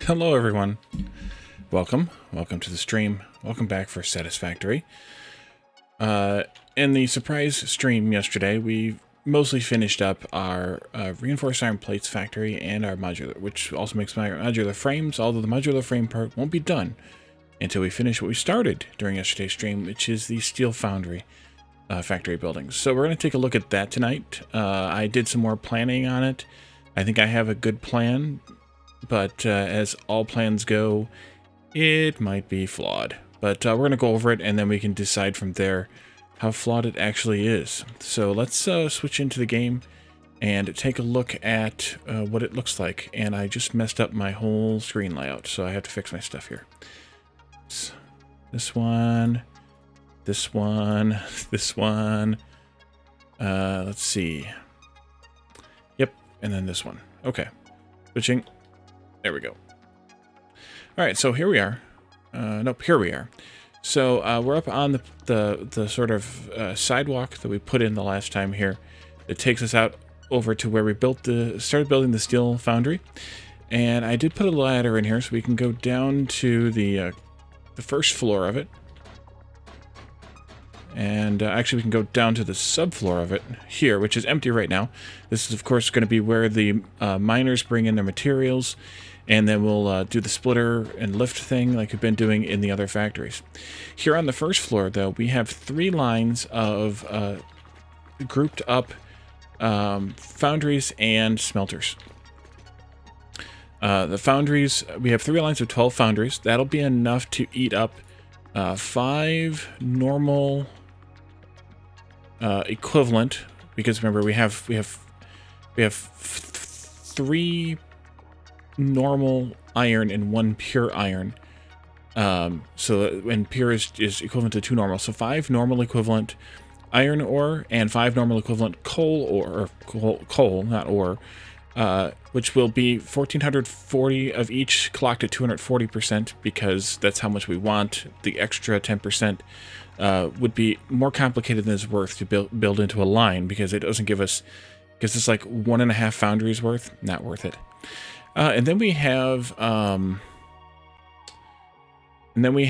Hello everyone. Welcome to the stream. Welcome back for Satisfactory. In the surprise stream yesterday, we mostly finished up our reinforced iron plates factory and our modular, which also makes my modular frames, although the modular frame part won't be done until we finish what we started during yesterday's stream, which is the Steel Foundry factory buildings. So we're going to take a look at that tonight. I did some more planning on it. I think I have a good plan, but as all plans go, it might be flawed. But we're going to go over it, and then we can decide from there how flawed it actually is. So let's switch into the game and take a look at what it looks like. And I just messed up my whole screen layout, so I have to fix my stuff here. This one, this one, this one. Let's see. Yep, and then this one. Okay, switching. There we go. All right, so here we are. Nope, here we are. So we're up on the sort of sidewalk that we put in the last time here. It takes us out over to where we started building the Steel Foundry. And I did put a ladder in here so we can go down to the first floor of it. And actually we can go down to the subfloor of it here, which is empty right now. This is of course going to be where the miners bring in their materials. And then we'll do the splitter and lift thing like we've been doing in the other factories. Here on the first floor, though, we have 3 lines of grouped up foundries and smelters. The foundries, we have 3 lines of 12 foundries. That'll be enough to eat up 5 normal equivalent, because remember we have 3 normal iron and 1 pure iron. And pure is equivalent to 2 normal. So 5 normal equivalent iron ore and 5 normal equivalent coal ore, or coal, not ore, which will be 1,440 of each, clocked at 240%, because that's how much we want. The extra 10% would be more complicated than it's worth to build into a line, because it doesn't give us, because it's like 1.5 foundries worth. Not worth it. And then we have, so we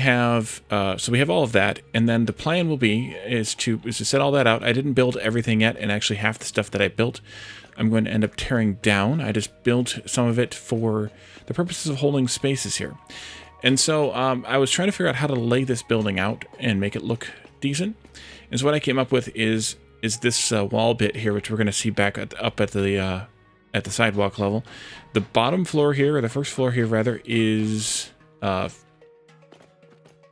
have all of that, and then the plan will be is to set all that out. I didn't build everything yet, and actually half the stuff that I built, I'm going to end up tearing down. I just built some of it for the purposes of holding spaces here. And so I was trying to figure out how to lay this building out and make it look decent. And so what I came up with is this wall bit here, which we're going to see back up at the sidewalk level. The bottom floor here, or the first floor here rather, is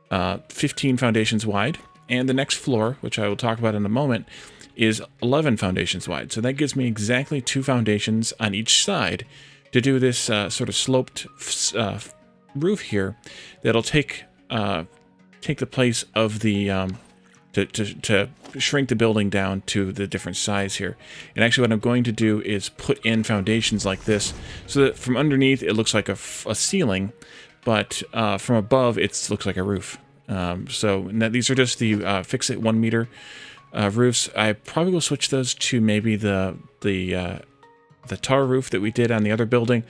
15 foundations wide, and the next floor, which I will talk about in a moment, is 11 foundations wide. So that gives me exactly 2 foundations on each side to do this sort of sloped roof here that'll take the place of the to shrink the building down to the different size here. And actually what I'm going to do is put in foundations like this, so that from underneath it looks like a ceiling, but from above it looks like a roof. So these are just the fix-it 1 meter roofs. I probably will switch those to maybe the tar roof that we did on the other building.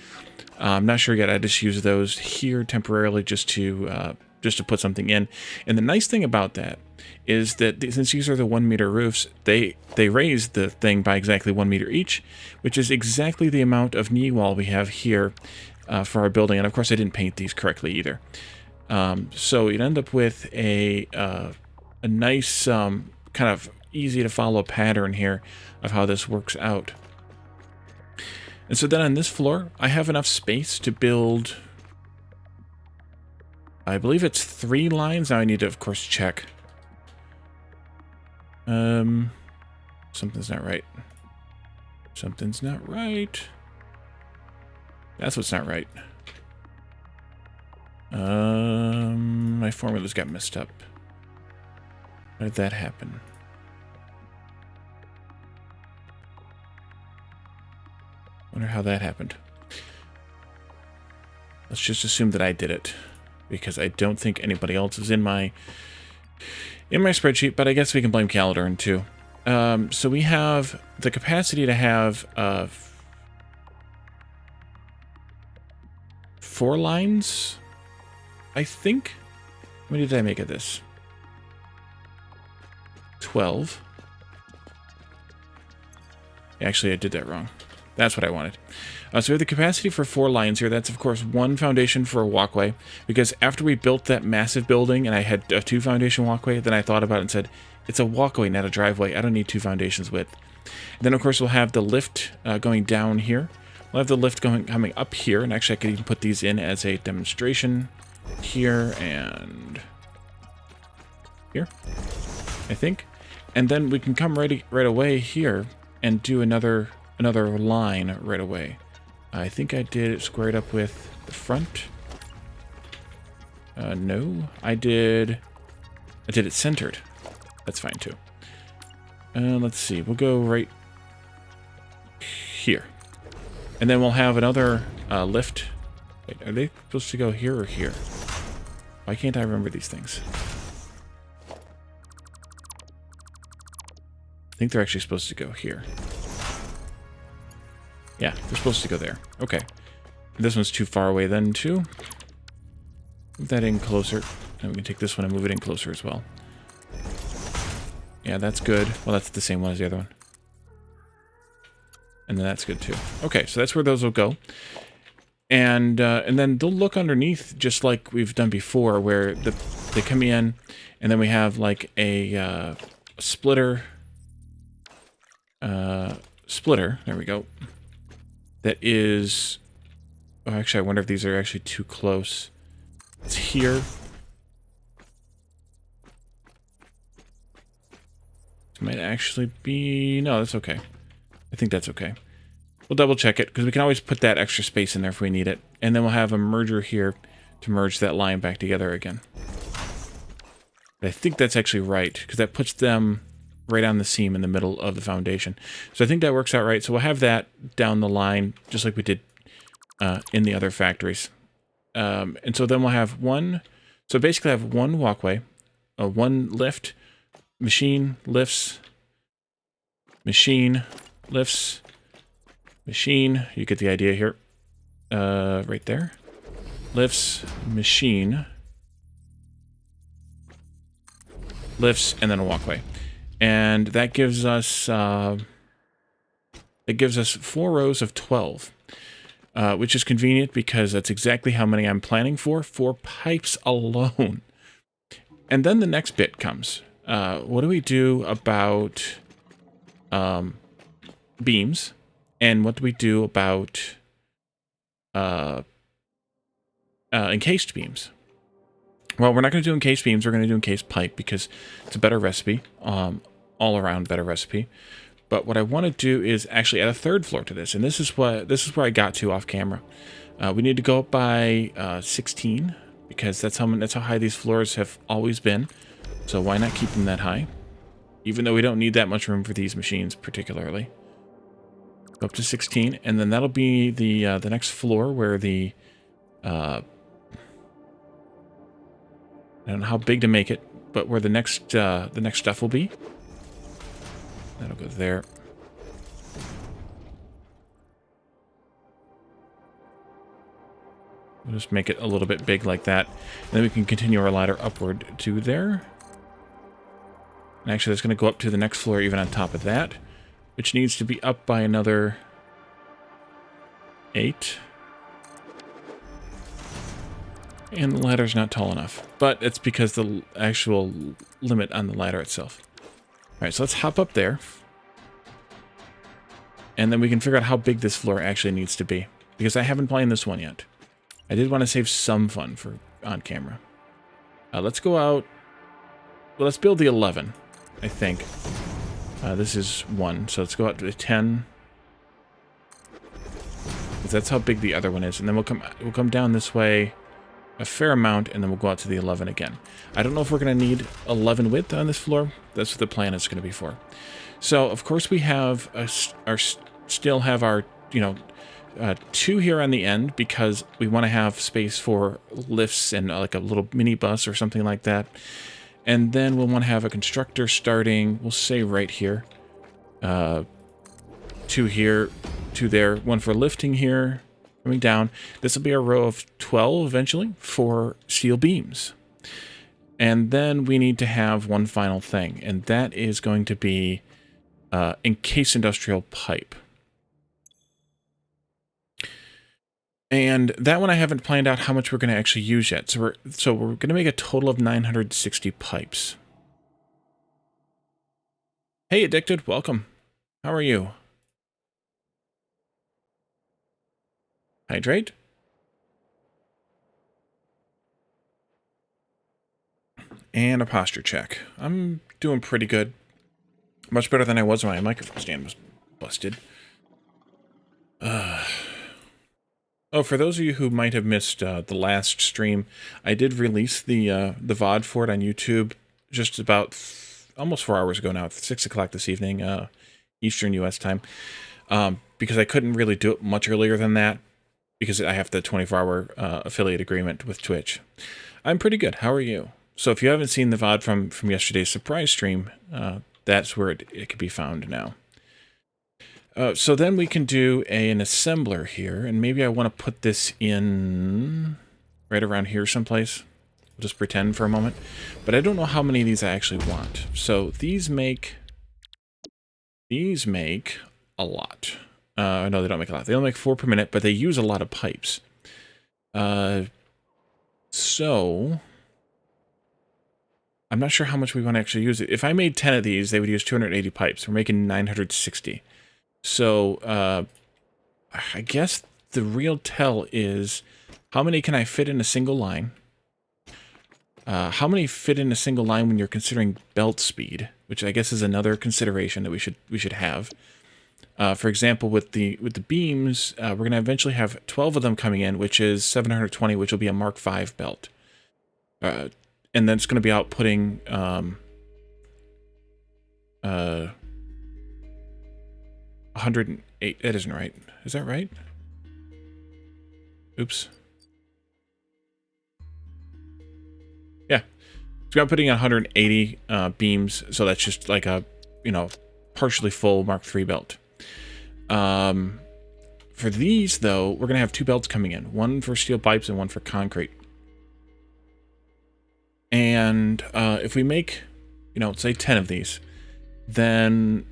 I'm not sure yet. I just use those here temporarily just to put something in. And the nice thing about that is that since these are the 1 meter roofs, they raise the thing by exactly 1 meter each, which is exactly the amount of knee wall we have here for our building. And of course I didn't paint these correctly either. So you'd end up with a nice kind of easy to follow pattern here of how this works out. And so then on this floor, I have enough space to build, I believe it's 3 lines. Now I need to, of course, check. Something's not right. Something's not right. That's what's not right. My formulas got messed up. How did that happen? Wonder how that happened. Let's just assume that I did it, because I don't think anybody else is in my spreadsheet, but I guess we can blame Calendar too. So we have the capacity to have 4 lines, I think. How many did I make of this? 12. Actually, I did that wrong. That's what I wanted. So we have the capacity for 4 lines here. That's, of course, 1 foundation for a walkway. Because after we built that massive building and I had a 2 foundation walkway, then I thought about it and said, it's a walkway, not a driveway. I don't need 2 foundations width. And then, of course, we'll have the lift going down here. We'll have the lift coming up here. And actually, I could even put these in as a demonstration here and here, I think. And then we can come right away here and do another line right away. I think I did it squared up with the front. No, I did it centered. That's fine too. Let's see, we'll go right here. And then we'll have another lift. Wait, are they supposed to go here or here? Why can't I remember these things? I think they're actually supposed to go here. Yeah, they're supposed to go there. Okay. This one's too far away then, too. Move that in closer. And we can take this one and move it in closer as well. Yeah, that's good. Well, that's the same one as the other one. And then that's good, too. Okay, so that's where those will go. And then they'll look underneath just like we've done before, where they come in, and then we have like a splitter. Splitter. There we go. That is... Oh, actually, I wonder if these are actually too close. It's here. It might actually be... No, that's okay. I think that's okay. We'll double check it, because we can always put that extra space in there if we need it. And then we'll have a merger here to merge that line back together again. But I think that's actually right, because that puts them right on the seam in the middle of the foundation. So I think that works out right. So we'll have that down the line, just like we did in the other factories. And so then we'll have one... So basically I have one walkway, one lift, machine, lifts, machine, lifts, machine. You get the idea here. Right there. Lifts, machine, lifts, and then a walkway. And that gives us 4 rows of 12, which is convenient because that's exactly how many I'm planning for 4 pipes alone. And then the next bit comes. What do we do about beams? And what do we do about encased beams? Well, we're not going to do encased beams. We're going to do encased pipe because it's a better recipe, all around better recipe. But what I want to do is actually add a 3rd floor to this, and this is where I got to off camera. We need to go up by 16 because that's how high these floors have always been. So why not keep them that high? Even though we don't need that much room for these machines particularly. Go up to 16, and then that'll be the next floor where the I don't know how big to make it, but where the next stuff will be. That'll go there. We'll just make it a little bit big like that. And then we can continue our ladder upward to there. And actually, that's going to go up to the next floor even on top of that, which needs to be up by another 8. And the ladder's not tall enough, but it's because the actual limit on the ladder itself. All right, so let's hop up there. And then we can figure out how big this floor actually needs to be, because I haven't played this one yet. I did want to save some fun for on camera. Let's go out. Well, let's build the 11, I think. This is 1, so let's go out to 10. Because that's how big the other one is. And then we'll come down this way a fair amount, and then we'll go out to the 11 again. I don't know if we're going to need 11 width on this floor. That's what the plan is going to be for. So, of course, we have still have our, 2 here on the end because we want to have space for lifts and like a little mini bus or something like that. And then we'll want to have a constructor starting, we'll say right here. 2 here, 2 there, 1 for lifting here, Coming down, this will be a row of 12 eventually for steel beams. And then we need to have one final thing, and that is going to be encased industrial pipe. And that one I haven't planned out how much we're going to actually use yet. So we're going to make a total of 960 pipes. Hey, Addicted, welcome. How are you? Hydrate. And a posture check. I'm doing pretty good. Much better than I was when my microphone stand was busted. Oh, for those of you who might have missed the last stream, I did release the VOD for it on YouTube just about almost 4 hours ago now. It's 6 o'clock this evening, Eastern U.S. time, because I couldn't really do it much earlier than that because I have the 24-hour affiliate agreement with Twitch. I'm pretty good. How are you? So if you haven't seen the VOD from yesterday's surprise stream, that's where it can be found now. So then we can do an assembler here, and maybe I want to put this in right around here someplace. We'll just pretend for a moment. But I don't know how many of these I actually want. So these make a lot. No, they don't make a lot. They only make 4 per minute, but they use a lot of pipes. So I'm not sure how much we want to actually use it. If I made 10 of these, they would use 280 pipes. We're making 960. So, I guess the real tell is how many can I fit in a single line? How many fit in a single line when you're considering belt speed, which I guess is another consideration that we should have. For example, with the beams, we're going to eventually have 12 of them coming in, which is 720, which will be a Mark V belt. And then it's going to be outputting 108. That isn't right. Is that right? Oops. Yeah. So I'm putting 180 beams, so that's just like a, partially full Mark III belt. For these, though, we're going to have 2 belts coming in. One for steel pipes and one for concrete. And if we make, say 10 of these, then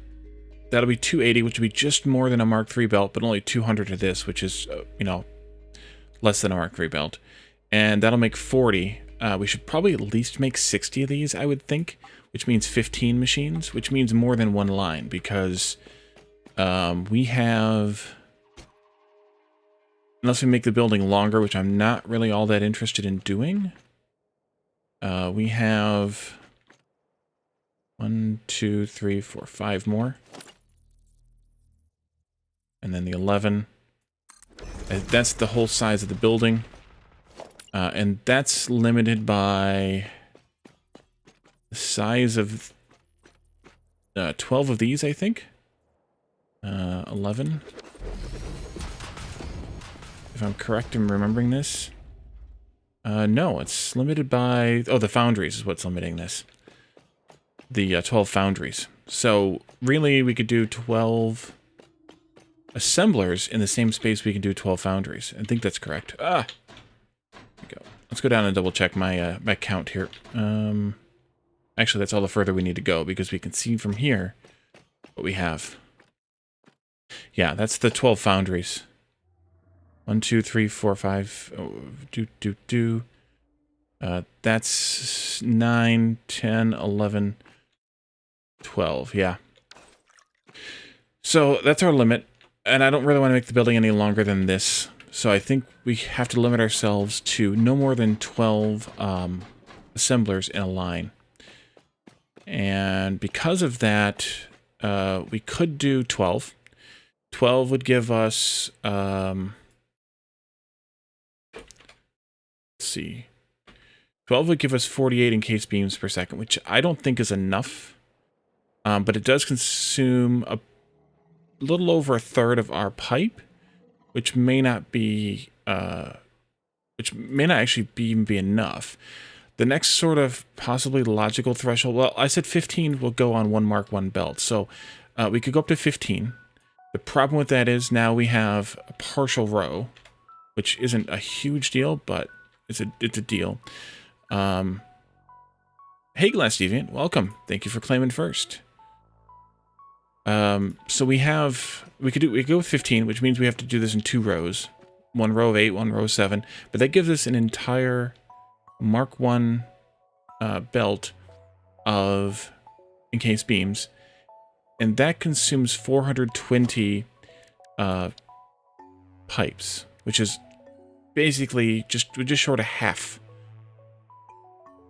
that'll be 280, which would be just more than a Mark III belt, but only 200 of this, which is, less than a Mark III belt. And that'll make 40. We should probably at least make 60 of these, I would think, which means 15 machines, which means more than one line, because we have, unless we make the building longer, which I'm not really all that interested in doing, we have 1, 2, 3, 4, 5 more. And then the 11. That's the whole size of the building. And that's limited by the size of 12 of these, I think. 11. If I'm correct in remembering this. No, it's limited by... Oh, the foundries is what's limiting this. The 12 foundries. So, really, we could do 12... assemblers in the same space we can do 12 foundries. I think that's correct. There we go. Let's go down and double check my my count here. Actually, that's all the further we need to go because we can see from here what we have. Yeah, that's the 12 foundries. 1, 2, 3, 4, 5. That's 9, 10, 11, 12. Yeah. So that's our limit. And I don't really want to make the building any longer than this. So I think we have to limit ourselves to no more than 12 assemblers in a line. And because of that, we could do 12. 12 would give us... let's see. 12 would give us 48 encased beams per second, which I don't think is enough. But it does consume a little over a third of our pipe, which may not be, actually even be enough. The next sort of possibly logical threshold, well, I said 15 will go on one Mark I belt, so we could go up to 15. The problem with that is now we have a partial row, which isn't a huge deal, but it's a deal. Hey, Glass Deviant, welcome. Thank you for claiming first. So we could go with 15, which means we have to do this in 2 rows. 1 row of 8, 1 row of 7. But that gives us an entire Mark 1 belt of encased beams. And that consumes 420 pipes, which is basically just short of half.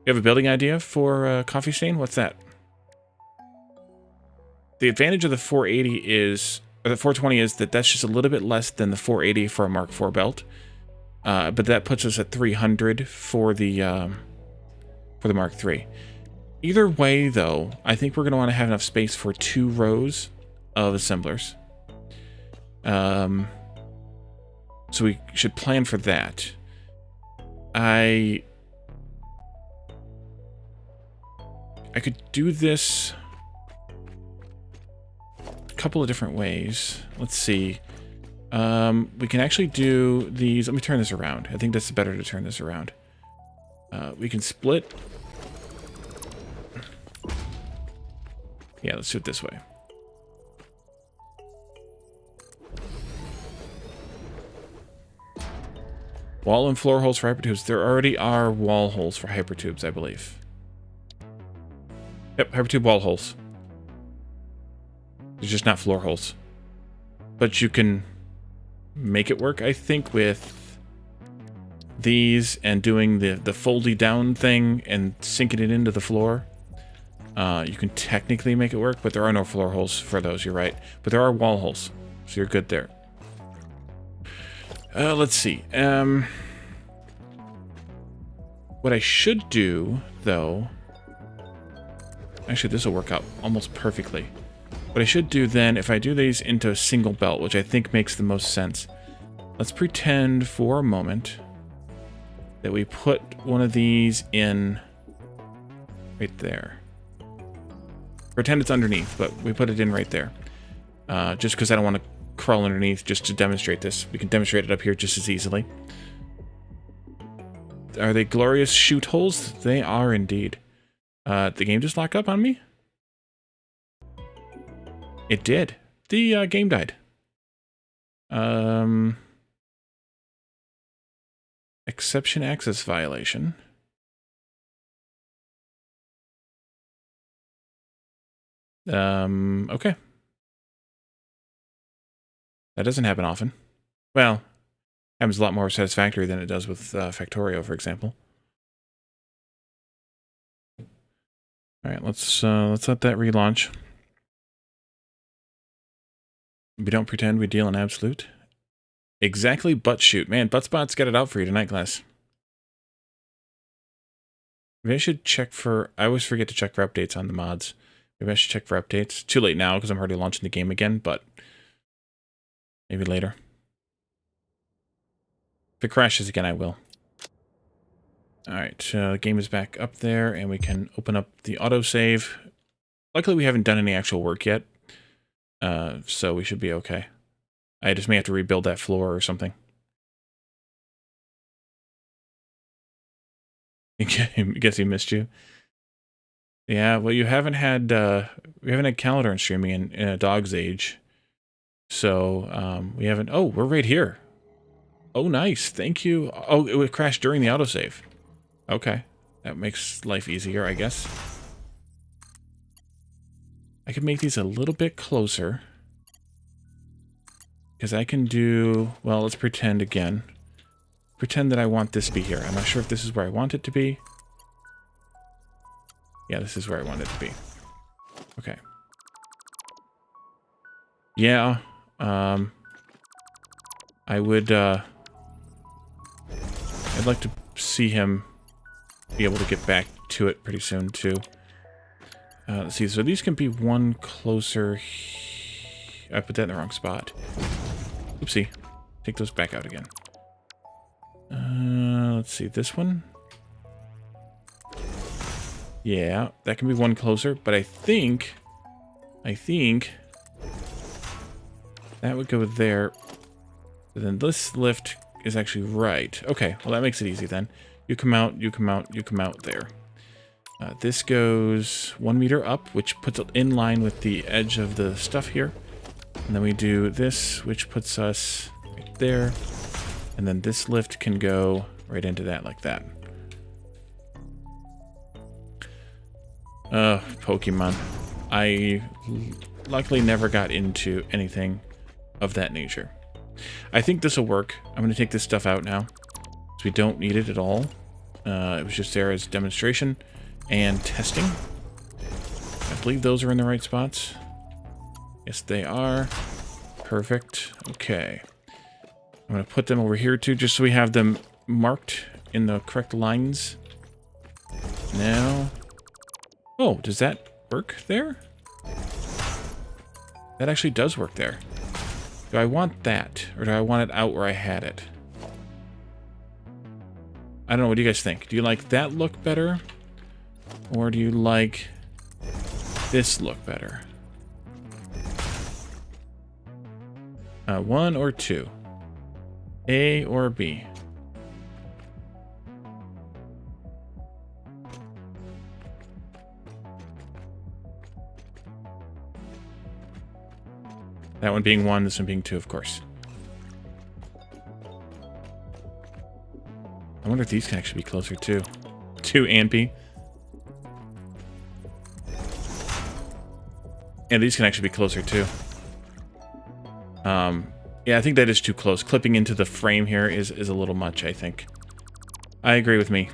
You have a building idea for Coffee Stain? What's that? The advantage of the 480 is, or the 420 is that that's just a little bit less than the 480 for a Mark IV belt. But that puts us at 300 for the Mark III. Either way, though, I think we're going to want to have enough space for 2 rows of assemblers. So we should plan for that. I could do this a couple of different ways. Let's see. We can actually do these. Let me turn this around. I think that's better to turn this around. We can split. Yeah, let's do it this way. Wall and floor holes for hypertubes. There already are wall holes for hypertubes, I believe. Yep, hypertube wall holes. There's just not floor holes. But you can make it work, I think, with these and doing the foldy down thing and sinking it into the floor. You can technically make it work, but there are no floor holes for those, you're right. But there are wall holes, so you're good there. Let's see. What I should do, though... Actually, this will work out almost perfectly. What I should do then, if I do these into a single belt, which I think makes the most sense, let's pretend for a moment that we put one of these in right there. Pretend it's underneath, but we put it in right there. Just because I don't want to crawl underneath just to demonstrate this. We can demonstrate it up here just as easily. Are they glorious shoot holes? They are indeed. The game just lock up on me? It did. The game died. Exception access violation. Okay. That doesn't happen often. Well, happens a lot more Satisfactory than it does with Factorio, for example. All right, let's let that relaunch. We don't pretend we deal in absolute. Exactly, butt shoot. Man, Buttspot's got it out for you tonight, class. Maybe I should check for... I always forget to check for updates on the mods. Maybe I should check for updates. Too late now, because I'm already launching the game again, but... maybe later. If it crashes again, I will. Alright, the game is back up there, and we can open up the autosave. Luckily, we haven't done any actual work yet, so we should be okay. I just may have to rebuild that floor or something. I guess he missed you. Yeah, well, you haven't had, we haven't had calendar and streaming in a dog's age. So, we haven't, oh, we're right here. Oh, nice, thank you. Oh, it would crash during the autosave. Okay, that makes life easier, I guess. I could make these a little bit closer. Because I can do... well, let's pretend again. Pretend that I want this to be here. I'm not sure if this is where I want it to be. Yeah, this is where I want it to be. Okay. Yeah, I would, I'd like to see him be able to get back to it pretty soon, too. Let's see, so these can be one closer... I put that in the wrong spot. Oopsie. Take those back out again. Let's see, this one? Yeah, that can be one closer, but I think that would go there. And then this lift is actually right. Okay, well that makes it easy then. You come out, you come out, you come out there. This goes 1 meter up, which puts it in line with the edge of the stuff here. And then we do this, which puts us right there. And then this lift can go right into that like that. Pokemon. I luckily never got into anything of that nature. I think this will work. I'm going to take this stuff out now, so we don't need it at all. It was just there as demonstration and testing. I believe those are in the right spots. Yes, they are. Perfect. Okay. I'm going to put them over here too, just so we have them marked in the correct lines. Now... Oh, does that work there? That actually does work there. Do I want that, or do I want it out where I had it? I don't know, what do you guys think? Do you like that look better? Or do you like this look better? 1 or 2? A or B? That one being 1, this one being 2, of course. I wonder if these can actually be closer too. 2 and B. And these can actually be closer too. Yeah, I think that is too close. Clipping into the frame here is a little much, I think. I agree with me.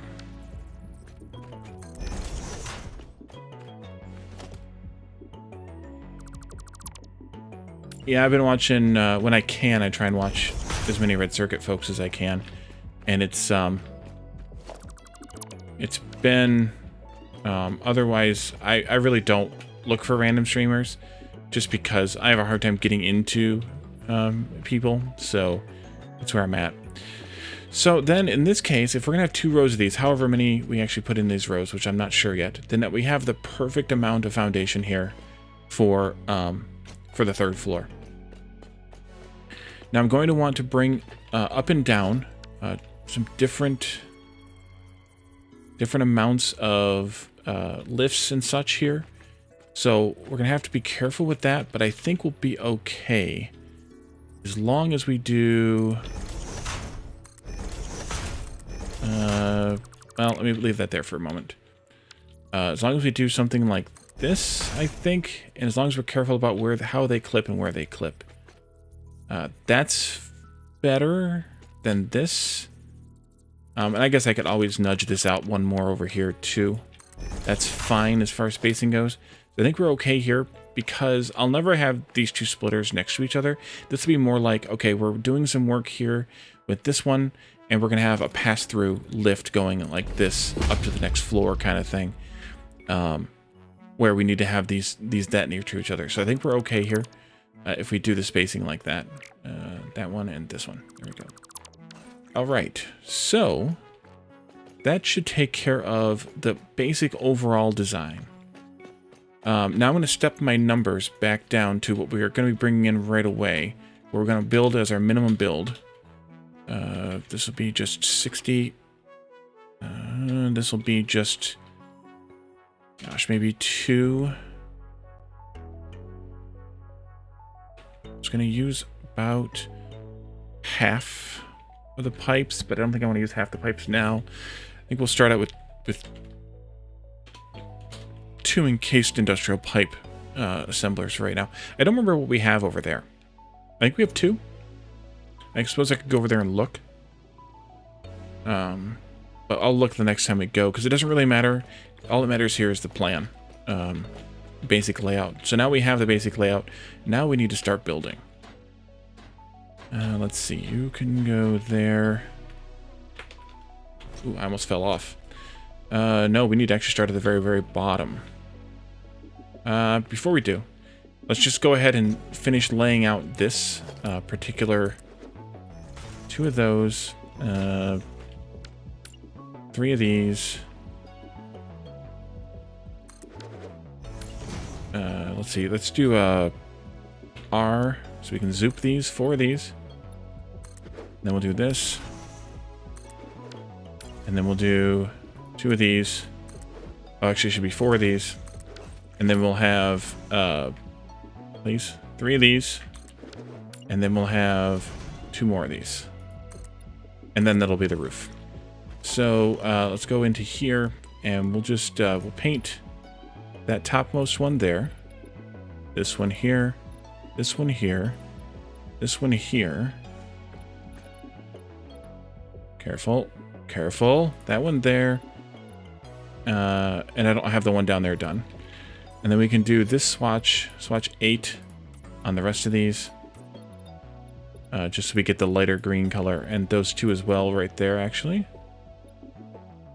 Yeah, I've been watching, when I can, I try and watch as many Red Circuit folks as I can. And it's been, otherwise, I really don't look for random streamers, just because I have a hard time getting into people, so that's where I'm at. So then, in this case, if we're going to have 2 rows of these, however many we actually put in these rows, which I'm not sure yet, then that we have the perfect amount of foundation here for the 3rd floor. Now I'm going to want to bring up and down some different amounts of lifts and such here. So we're going to have to be careful with that, but I think we'll be okay. As long as we do... well, let me leave that there for a moment. As long as we do something like this, I think, and as long as we're careful about how they clip and where they clip. That's better than this. And I guess I could always nudge this out 1 more over here too. That's fine as far as spacing goes. I think we're okay here, because I'll never have these 2 splitters next to each other. This will be more like, okay, we're doing some work here with this one, and we're going to have a pass-through lift going like this up to the next floor kind of thing, where we need to have these that near to each other. So I think we're okay here if we do the spacing like that. That one and this one. There we go. All right, so that should take care of the basic overall design. Now I'm going to step my numbers back down to what we are going to be bringing in right away. We're going to build as our minimum build. This will be just 60. This will be just, gosh, maybe 2. I was going to use about half of the pipes, but I don't think I want to use half the pipes now. I think we'll start out with 2 encased industrial pipe assemblers right now. I don't remember what we have over there. I think we have 2. I suppose I could go over there and look. But I'll look the next time we go, because it doesn't really matter. All that matters here is the plan. Basic layout. So now we have the basic layout. Now we need to start building. Let's see. You can go there. Ooh, I almost fell off. No, we need to actually start at the very, very bottom. Before we do, let's just go ahead and finish laying out this particular 2 of those, 3 of these. Let's see, let's do R, so we can zoop these, 4 of these. Then we'll do this. And then we'll do 2 of these. Oh, actually, it should be 4 of these. And then we'll have, please, 3 of these. And then we'll have 2 more of these. And then that'll be the roof. So let's go into here, and we'll just, we'll paint that topmost one there. This one here. This one here. This one here. Careful. Careful. That one there. And I don't have the one down there done. And then we can do this swatch 8 on the rest of these. Just so we get the lighter green color. And those 2 as well right there, actually.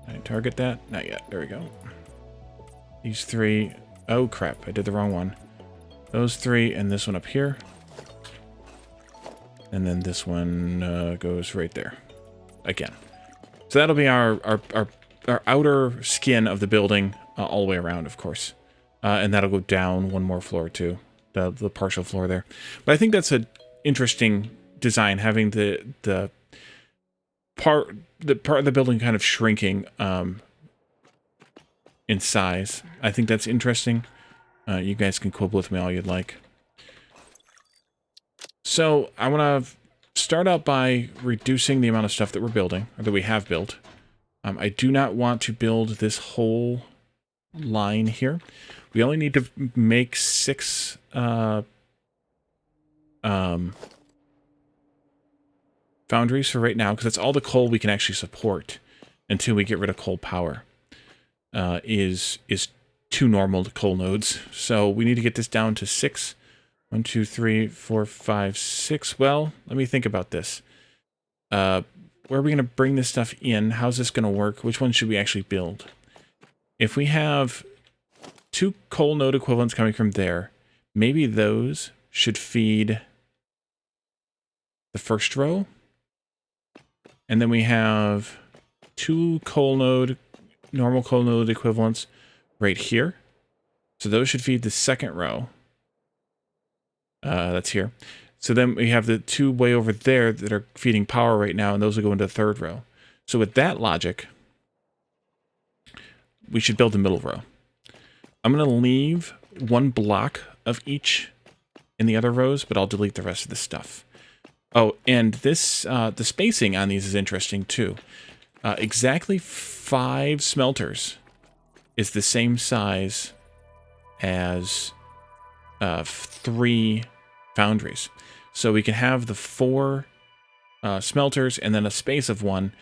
Can I target that? Not yet. There we go. These 3. Oh, crap. I did the wrong one. Those 3 and this one up here. And then this one goes right there. Again. So that'll be our outer skin of the building all the way around, of course. And that'll go down 1 more floor too. The partial floor there. But I think that's an interesting design, having the part of the building kind of shrinking in size. I think that's interesting. You guys can quibble with me all you'd like. So I want to start out by reducing the amount of stuff that we're building, or that we have built. I do not want to build this whole line here. We only need to make 6 foundries for right now, because that's all the coal we can actually support until we get rid of coal power. Is 2 normal coal nodes. So we need to get this down to 6. 1, 2, 3, 4, 5, 6. Well, let me think about this. Where are we going to bring this stuff in? How's this going to work? Which one should we actually build? If we have 2 coal node equivalents coming from there, maybe those should feed the first row. And then we have 2 normal coal node equivalents right here. So those should feed the second row. That's here. So then we have the 2 way over there that are feeding power right now, and those will go into the third row. So with that logic, we should build the middle row. I'm going to leave 1 block of each in the other rows, but I'll delete the rest of the stuff. Oh, and this, the spacing on these is interesting too. Exactly 5 smelters is the same size as 3 foundries. So we can have the 4 smelters and then a space of 1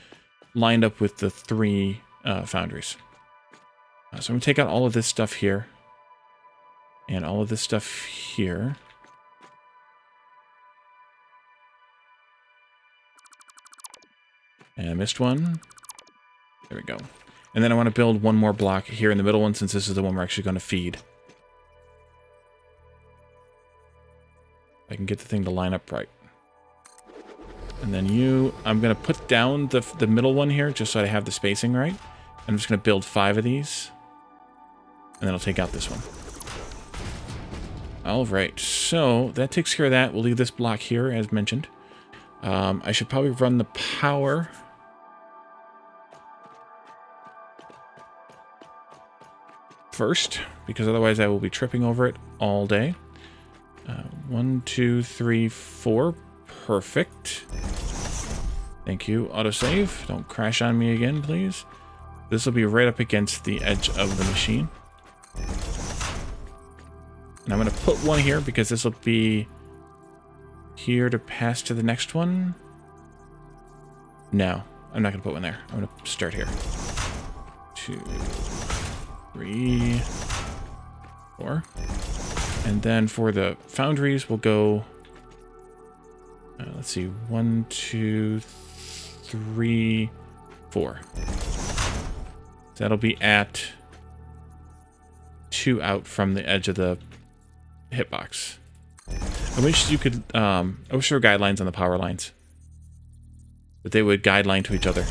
lined up with the 3 foundries. So I'm going to take out all of this stuff here. And all of this stuff here. And I missed one. There we go. And then I want to build 1 more block here in the middle one, since this is the one we're actually going to feed. I can get the thing to line up right. And then I'm going to put down the middle one here, just so I have the spacing right. I'm just going to build 5 of these. And then I'll take out this one. Alright, so that takes care of that. We'll leave this block here, as mentioned. I should probably run the power first, because otherwise I will be tripping over it all day. 1, 2, 3, 4. Perfect. Thank you. Autosave. Don't crash on me again, please. This will be right up against the edge of the machine. And I'm going to put 1 here, because this will be here to pass to the next one. No, I'm not going to put 1 there. I'm going to start here. 2, 3, 4. And then for the foundries, we'll go, let's see, 1, 2, 3, 4. So that'll be at 2 out from the edge of the hitbox. I wish you could, I wish there were guidelines on the power lines. That they would guideline to each other.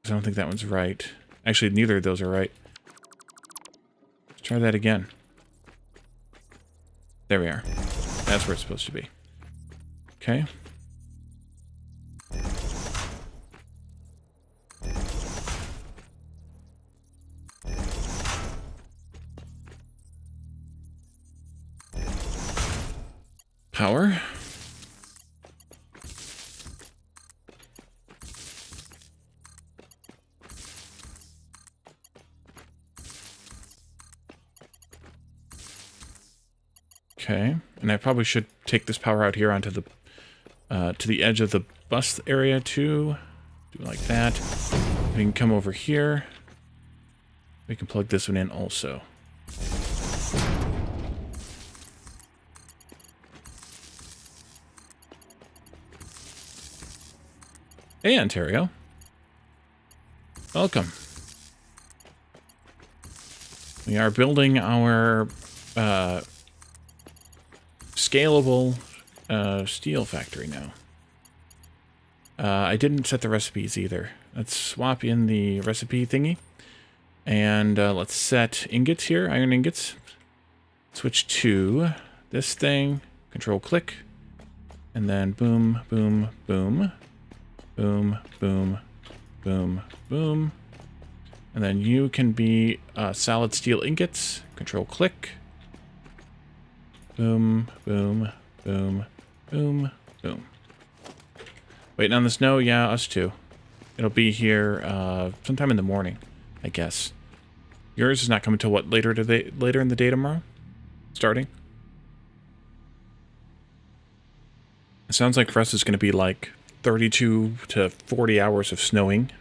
I don't think that one's right. Actually, neither of those are right. Let's try that again. There we are. That's where it's supposed to be. Okay. Power. Okay, and I probably should take this power out here onto the to the edge of the bus area too. Do it like that. We can come over here. We can plug this one in also. Hey, Ontario. Welcome. We are building our scalable steel factory now. I didn't set the recipes either. Let's swap in the recipe thingy. And let's set ingots here, iron ingots. Switch to this thing, control click. And then boom, boom, boom. Boom, boom, boom, boom. And then you can be solid steel ingots. Control click. Boom, boom, boom, boom, boom. Waiting on the snow? Yeah, us too. It'll be here sometime in the morning, I guess. Yours is not coming till what, later in the day tomorrow? Starting? It sounds like for us it's going to be like 32 to 40 hours of snowing.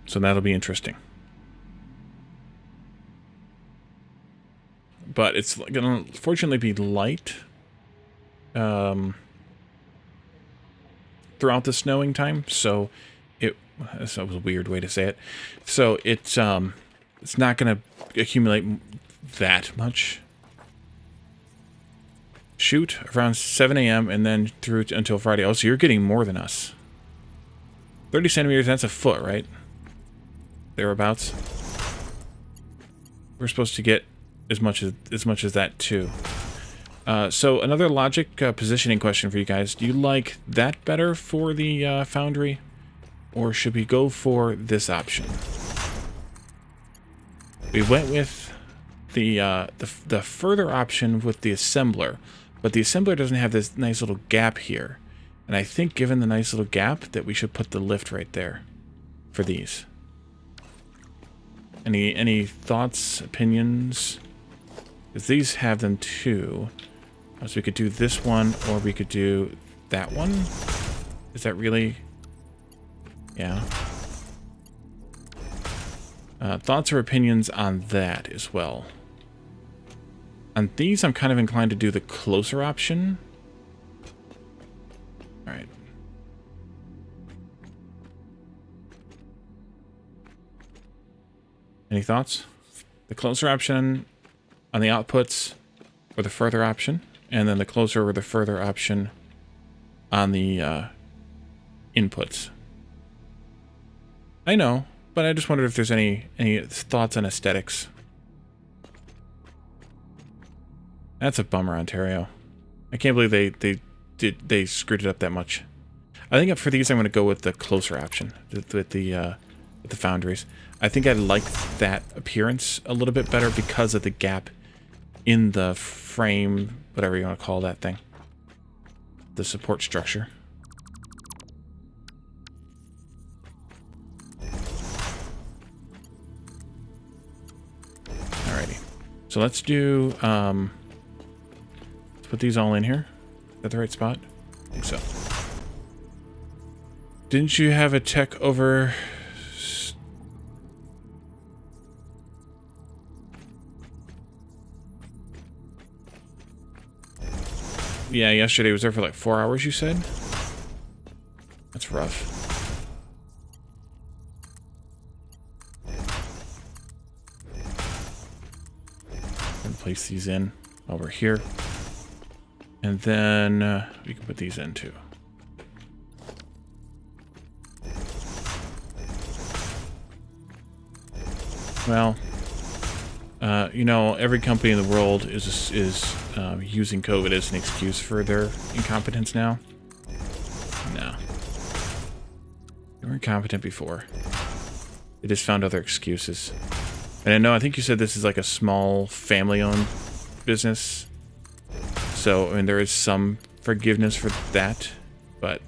So that'll be interesting. But it's going to fortunately be light throughout the snowing time. So that was a weird way to say it. So it's not going to accumulate that much. Shoot, around 7 a.m. and then through until Friday. Oh, so you're getting more than us. 30 centimeters, that's a foot, right? Thereabouts. We're supposed to get as much as that too. So another logic positioning question for you guys. Do you like that better for the foundry? Or should we go for this option? We went with the further option with the assembler. But the assembler doesn't have this nice little gap here. And I think given the nice little gap that we should put the lift right there for these. Any thoughts, opinions? Because these have them too. So we could do this one or we could do that one. Is that really? Yeah. Thoughts or opinions on that as well. On these, I'm kind of inclined to do the closer option. All right. Any thoughts? The closer option on the outputs or the further option, and then the closer or the further option on the inputs. I know, but I just wondered if there's any thoughts on aesthetics. That's a bummer, Ontario. I can't believe they screwed it up that much. I think for these I'm going to go with the closer option with the foundries. I think I like that appearance a little bit better because of the gap in the frame, whatever you want to call that thing. The support structure. Alrighty. So let's do let's put these all in here. Is that the right spot? I think so. Didn't you have a tech over? Yeah, yesterday was there for like 4 hours, you said? That's rough. And place these in while we're here. And then we can put these in too. Well, You know, every company in the world is using COVID as an excuse for their incompetence now. No. They were incompetent before. They just found other excuses. And I know, I think you said this is like a small family-owned business. So, I mean, there is some forgiveness for that, but...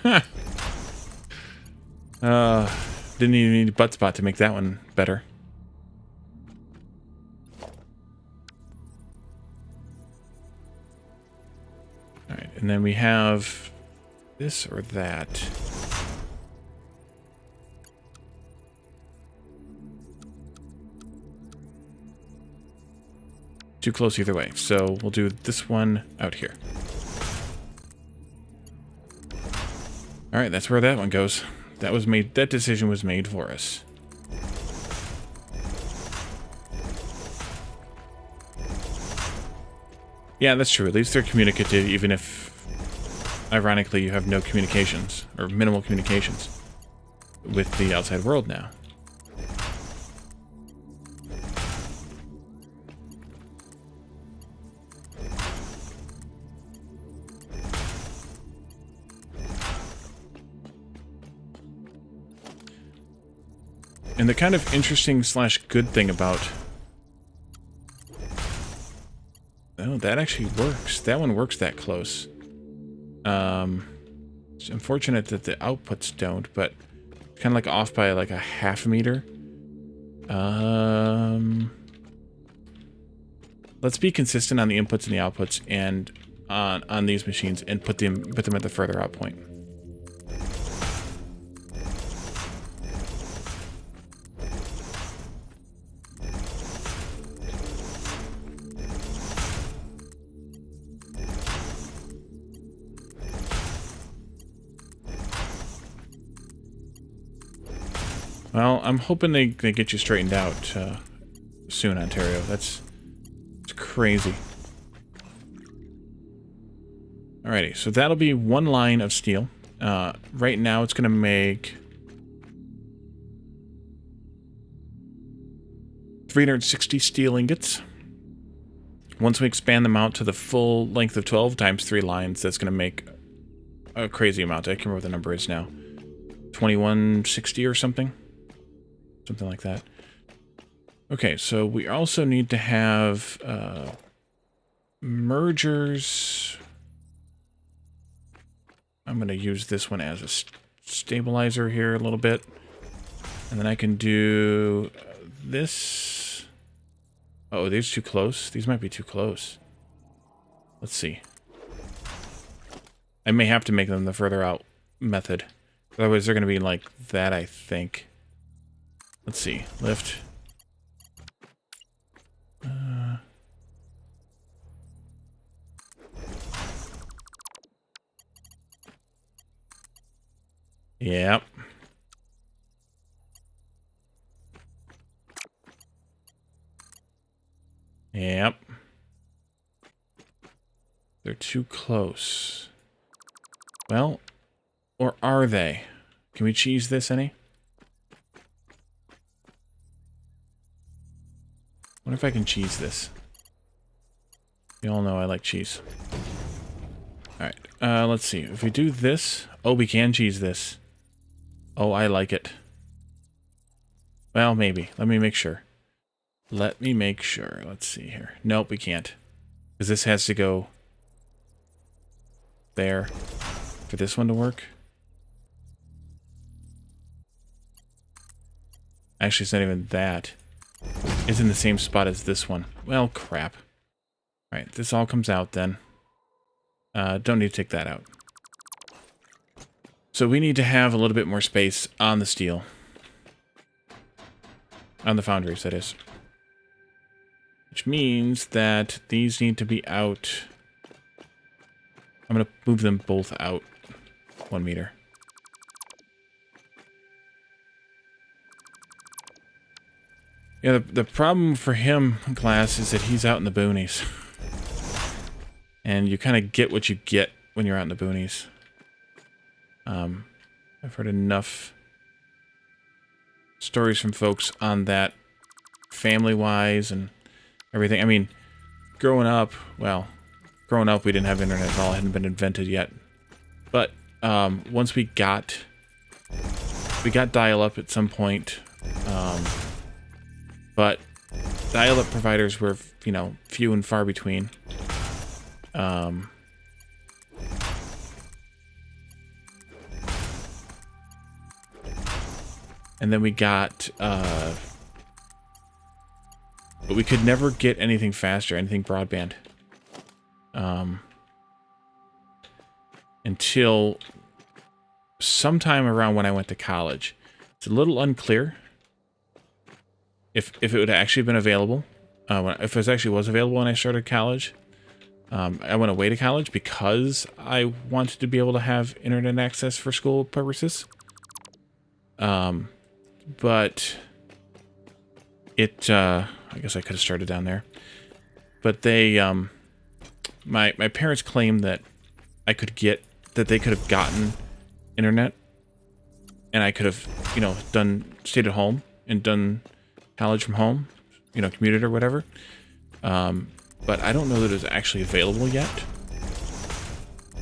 Huh. Didn't even need a butt spot to make that one better. Alright, and then we have this or that. Too close either way, so we'll do this one out here. Alright, that's where that one goes. That was made. That decision was made for us. Yeah, that's true. At least they're communicative, even if, ironically, you have no communications, or minimal communications, with the outside world now. And the kind of interesting slash good thing about... Oh, that actually works. That one works that close. It's unfortunate that the outputs don't, but kind of like off by like a half a meter. Let's be consistent on the inputs and the outputs and on these machines and put them at the further out point. Well, I'm hoping they get you straightened out soon, Ontario. It's crazy. Alrighty, so that'll be one line of steel. Right now it's going to make 360 steel ingots. Once we expand them out to the full length of 12 times 3 lines, that's going to make a crazy amount. I can't remember what the number is now. 2160 or something? Something like that. Okay, so we also need to have mergers. I'm going to use this one as a stabilizer here a little bit. And then I can do this. Oh, these too close? These might be too close. Let's see. I may have to make them the further out method. Otherwise, they're going to be like that, I think. Let's see. Lift. Yep. Yep. They're too close. Well, or are they? Can we cheese this any? What if I can cheese this? You all know I like cheese. Alright, let's see. If we do this... Oh, we can cheese this. Oh, I like it. Well, maybe. Let me make sure. Let me make sure. Let's see here. Nope, we can't. Because this has to go... there. For this one to work. Actually, it's not even that. It's in the same spot as this one. Well, crap. Alright, this all comes out then. Don't need to take that out. So we need to have a little bit more space on the steel. On the foundries, that is. Which means that these need to be out. I'm going to move them both out 1 meter. Yeah, the problem for him, Glass, is that he's out in the boonies. And you kind of get what you get when you're out in the boonies. I've heard enough stories from folks on that, family-wise and everything. I mean, growing up, we didn't have internet at all. It hadn't been invented yet. But once we got dial-up at some point, but dial-up providers were, you know, few and far between. And then we got, but we could never get anything faster, anything broadband. Until sometime around when I went to college. It's a little unclear if it would actually been available. If it actually was available when I started college. I went away to college because I wanted to be able to have internet access for school purposes. But it, I guess I could have started down there. But they, my parents claimed that they could have gotten internet, and I could have, you know, stayed at home and done college from home, you know, commuted or whatever. But I don't know that it was actually available yet.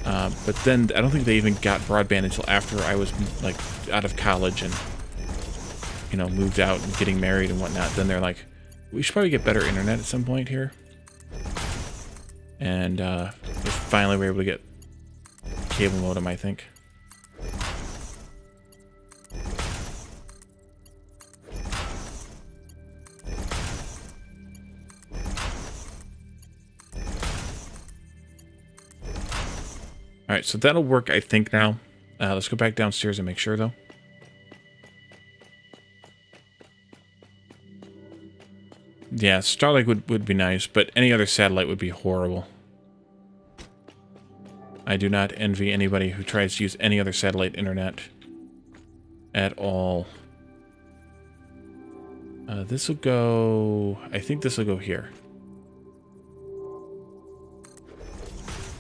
But then I don't think they even got broadband until after I was, like, out of college and, you know, moved out and getting married and whatnot. Then they're like, we should probably get better internet at some point here. And they finally were able to get cable modem, I think. Alright, so that'll work, I think, now. Let's go back downstairs and make sure, though. Yeah, Starlink would be nice, but any other satellite would be horrible. I do not envy anybody who tries to use any other satellite internet at all. This will go... I think this will go here.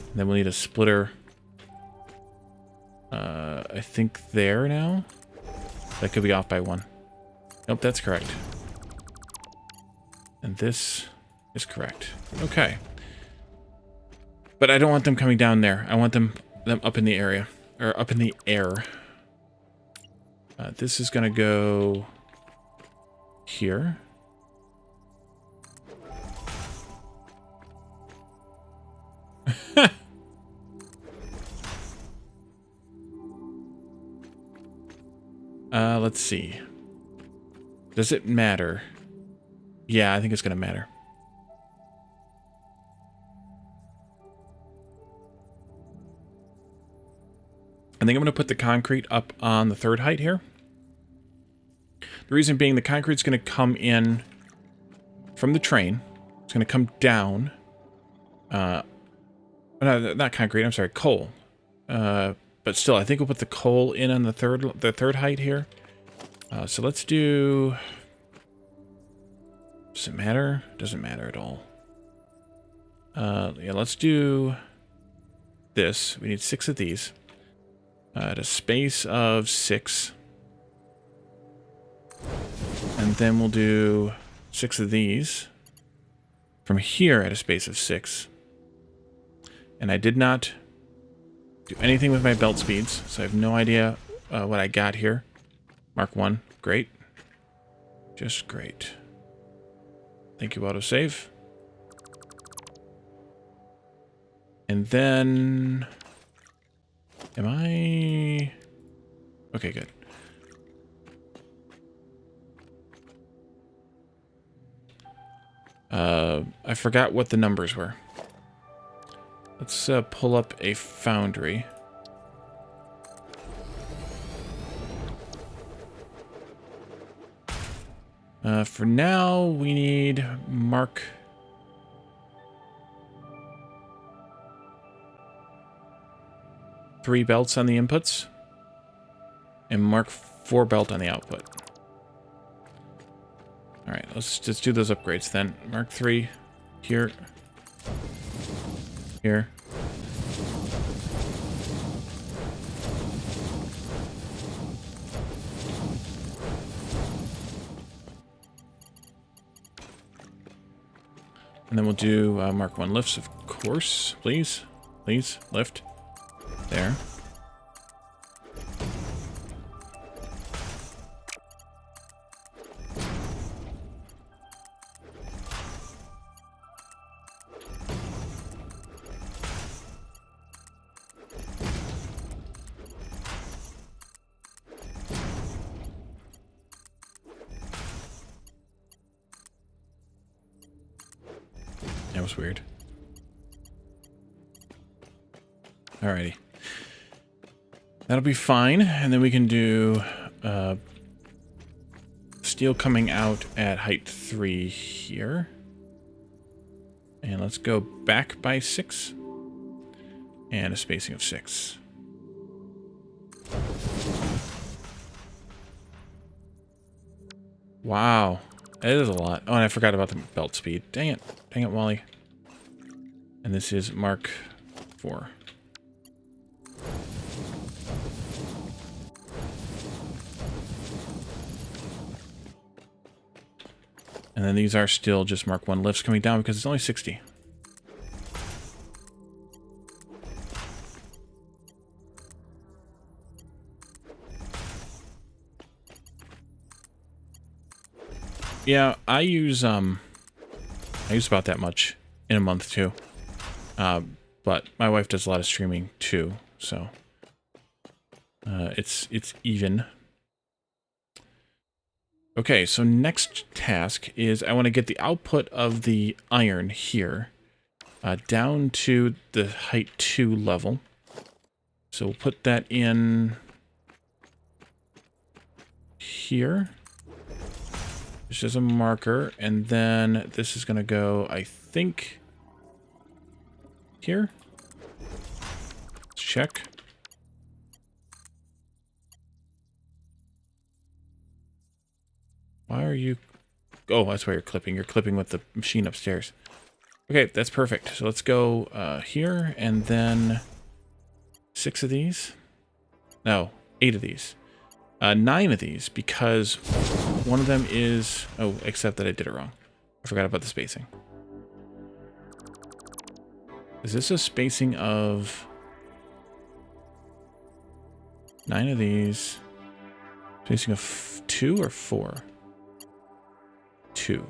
And then we'll need a splitter. I think there now? That could be off by one. Nope, that's correct. And this is correct. Okay. But I don't want them coming down there. I want them up in the area. Or up in the air. This is going to go here. Let's see. Does it matter? Yeah, I think it's going to matter. I think I'm going to put the concrete up on the third height here. The reason being, the concrete's going to come in from the train. It's going to come down. No, not concrete. I'm sorry, coal. But still, I think we'll put the coal in on the third height here. So let's do... Does it matter? Doesn't matter at all. Yeah, let's do this. We need 6 of these. At a space of 6. And then we'll do 6 of these. From here at a space of 6. And I did not do anything with my belt speeds, so I have no idea what I got here. Mark 1. Great. Just great. Thank you, autosave. And then... Am I... Okay, good. I forgot what the numbers were. Let's pull up a foundry. For now, we need Mark... three belts on the inputs. And Mark 4 belt on the output. Alright, let's just do those upgrades then. Mark 3 here. Here. And then we'll do Mark 1 lifts, of course. Please. Please, lift. There. That was weird. Alrighty. That'll be fine. And then we can do steel coming out at height 3 here. And let's go back by 6. And a spacing of 6. Wow. That is a lot. Oh, and I forgot about the belt speed. Dang it. Dang it, Wally. And this is Mark 4. And then these are still just Mark 1 lifts coming down because it's only 60. Yeah, I use about that much in a month too. But my wife does a lot of streaming too, so it's even. Okay, so next task is I want to get the output of the iron here down to the height 2 level. So we'll put that in here. Just as a marker, and then this is going to go, I think, here. Let's check. Why are you... Oh, that's why you're clipping. You're clipping with the machine upstairs. Okay, that's perfect. So let's go here, and then 6 of these. No, 8 of these. 9 of these, because one of them is... Oh, except that I did it wrong. I forgot about the spacing. Is this a spacing of 9 of these? Spacing of 2 or 4? 2.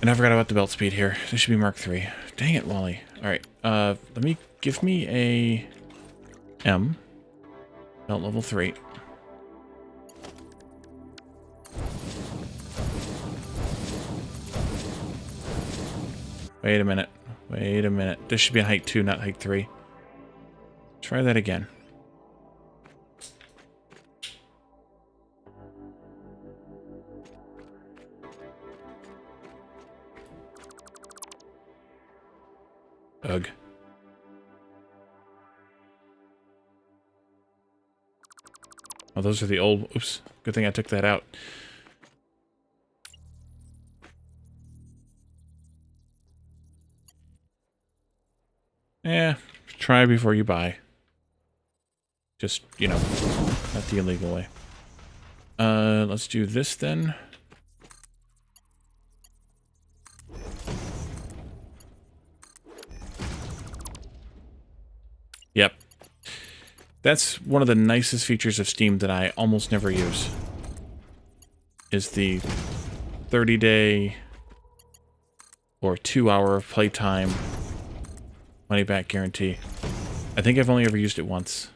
And I forgot about the belt speed here. This should be Mark 3. Dang it, Wally. Alright, give me a M. Belt level 3. Wait a minute. Wait a minute. This should be a height 2, not height 3. Try that again. Ugh. Oh, those are the old... Oops. Good thing I took that out. Try before you buy. Just, you know, not the illegal way. Let's do this then. Yep. That's one of the nicest features of Steam that I almost never use. Is the 30-day or 2-hour of playtime money back guarantee. I think I've only ever used it once.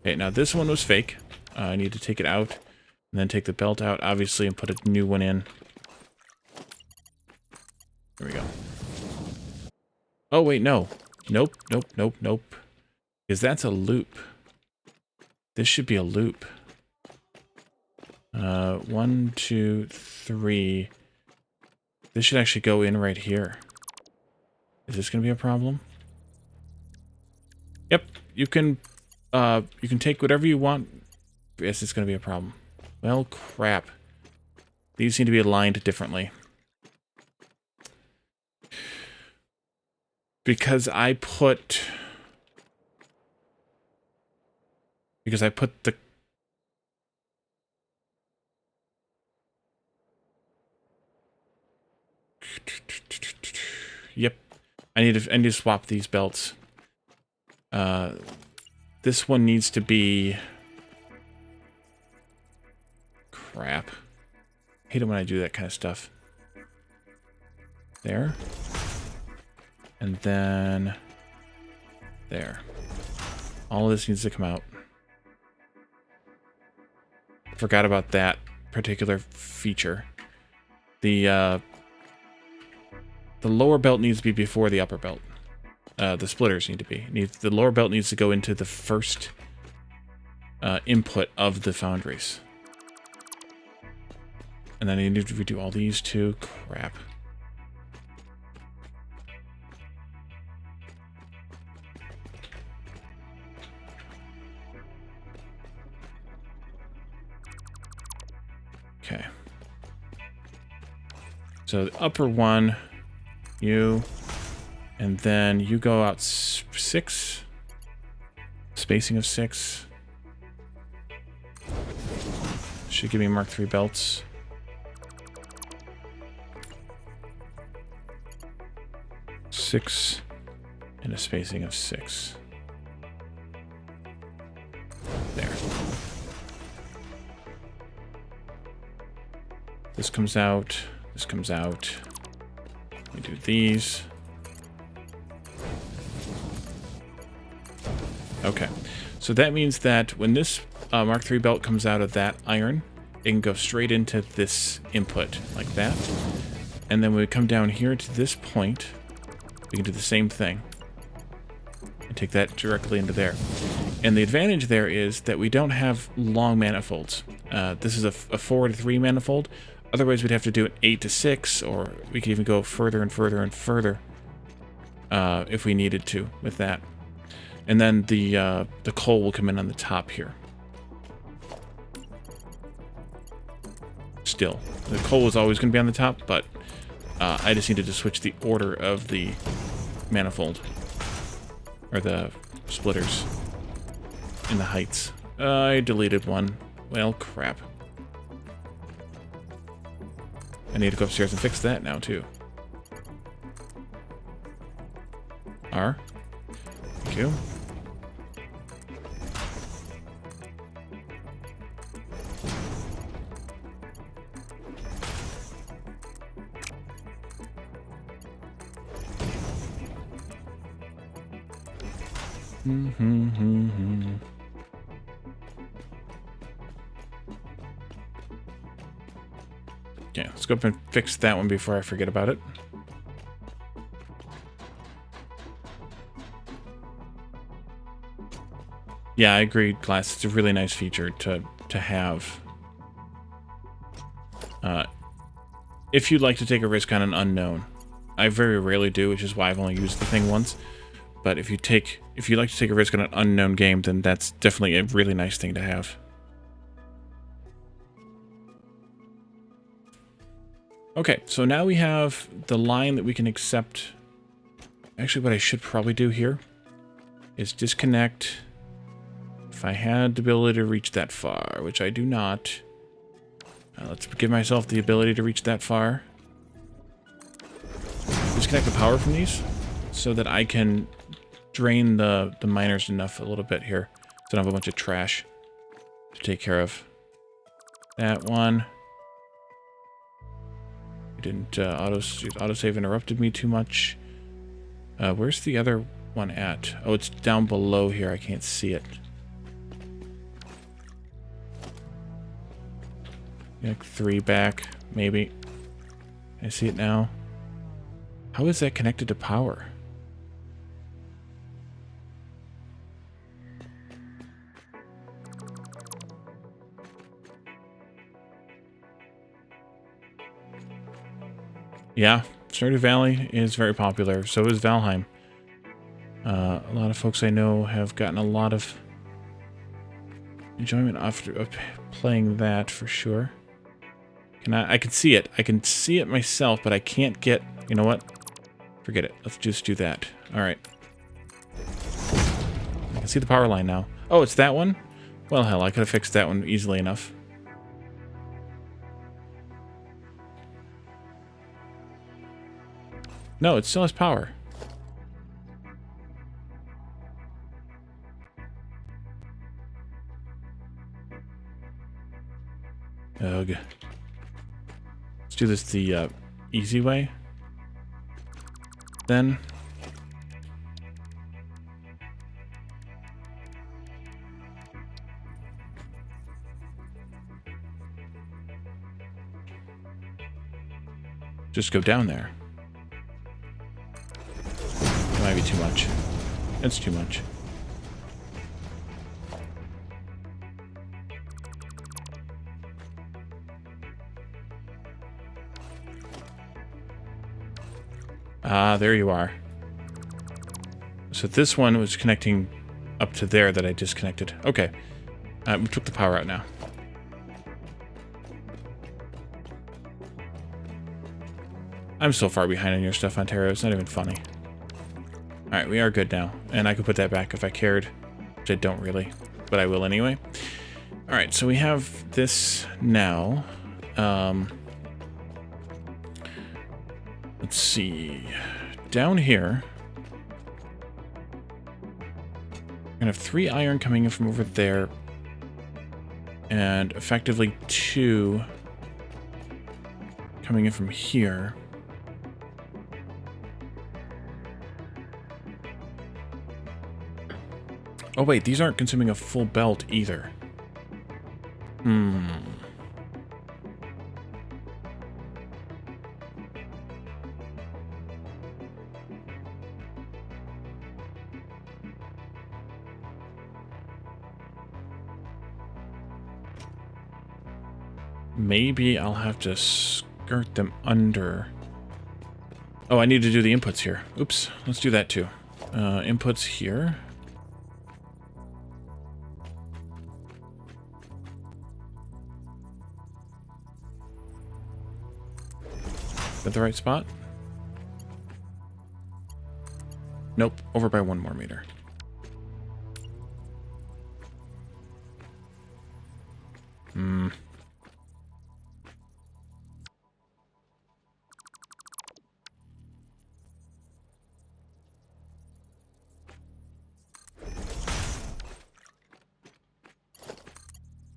Okay, now this one was fake. I need to take it out and then take the belt out, obviously, and put a new one in. There we go. Oh, wait, no. Nope, nope, nope, nope. Because that's a loop. This should be a loop. 1, 2, 3. This should actually go in right here. Is this going to be a problem? Yep, you can take whatever you want. Yes, it's going to be a problem. Well, crap. These seem to be aligned differently. Because I put the... Yep. I need to swap these belts. This one needs to be... Crap. I hate it when I do that kind of stuff. There. And then... There. All of this needs to come out. Forgot about that particular feature. The lower belt needs to be before the upper belt. The splitters need to be. The lower belt needs to go into the first input of the foundries. And then I need to redo all these too. Crap. Okay. So the upper one, you, and then you go out 6, spacing of 6. Should give me Mark III belts. Six and a spacing of 6. There. This comes out. This comes out. We do these. Okay. So that means that when this Mark III belt comes out of that iron, it can go straight into this input like that. And then when we come down here to this point, we can do the same thing and take that directly into there. And the advantage there is that we don't have long manifolds. This is a 4 to 3 manifold. Otherwise, we'd have to do an 8 to 6, or we could even go further and further and further if we needed to with that. And then the coal will come in on the top here. Still, the coal is always going to be on the top, but I just needed to switch the order of the manifold, or the splitters, in the heights. I deleted one. Well, crap. I need to go upstairs and fix that now, too. R. Thank you. Okay, let's go up and fix that one before I forget about it. Yeah, I agree, Glass. It's a really nice feature to have. If you'd like to take a risk on an unknown. I very rarely do, which is why I've only used the thing once. But if you'd like to take a risk on an unknown game, then that's definitely a really nice thing to have. Okay, so now we have the line that we can accept. Actually, what I should probably do here is disconnect. If I had the ability to reach that far, which I do not. Let's give myself the ability to reach that far. Disconnect the power from these so that I can drain the miners enough a little bit here. So I don't have a bunch of trash to take care of. That one. Didn't autosave interrupted me too much. Where's the other one at? Oh, it's down below here. I can't see it. Like 3 back, maybe. I see it now. How is that connected to power? Yeah, Stardew Valley is very popular. So is Valheim. A lot of folks I know have gotten a lot of enjoyment after playing that for sure. I can see it. I can see it myself, but I can't get... You know what? Forget it. Let's just do that. All right. I can see the power line now. Oh, it's that one? Well, hell, I could have fixed that one easily enough. No, it still has power. Ugh. Let's do this the easy way. Then. Just go down there. That might be too much. It's too much. Ah, there you are. So this one was connecting up to there that I disconnected. Okay. We took the power out now. I'm so far behind on your stuff, Ontario. It's not even funny. Alright, we are good now. And I could put that back if I cared. Which I don't really. But I will anyway. Alright, so we have this now. Let's see. Down here, we're gonna have 3 iron coming in from over there, and effectively 2 coming in from here. Oh wait, these aren't consuming a full belt either. Maybe I'll have to skirt them under. Oh, I need to do the inputs here. Oops, let's do that too. Inputs here. Is that the right spot? Nope, over by 1 more meter.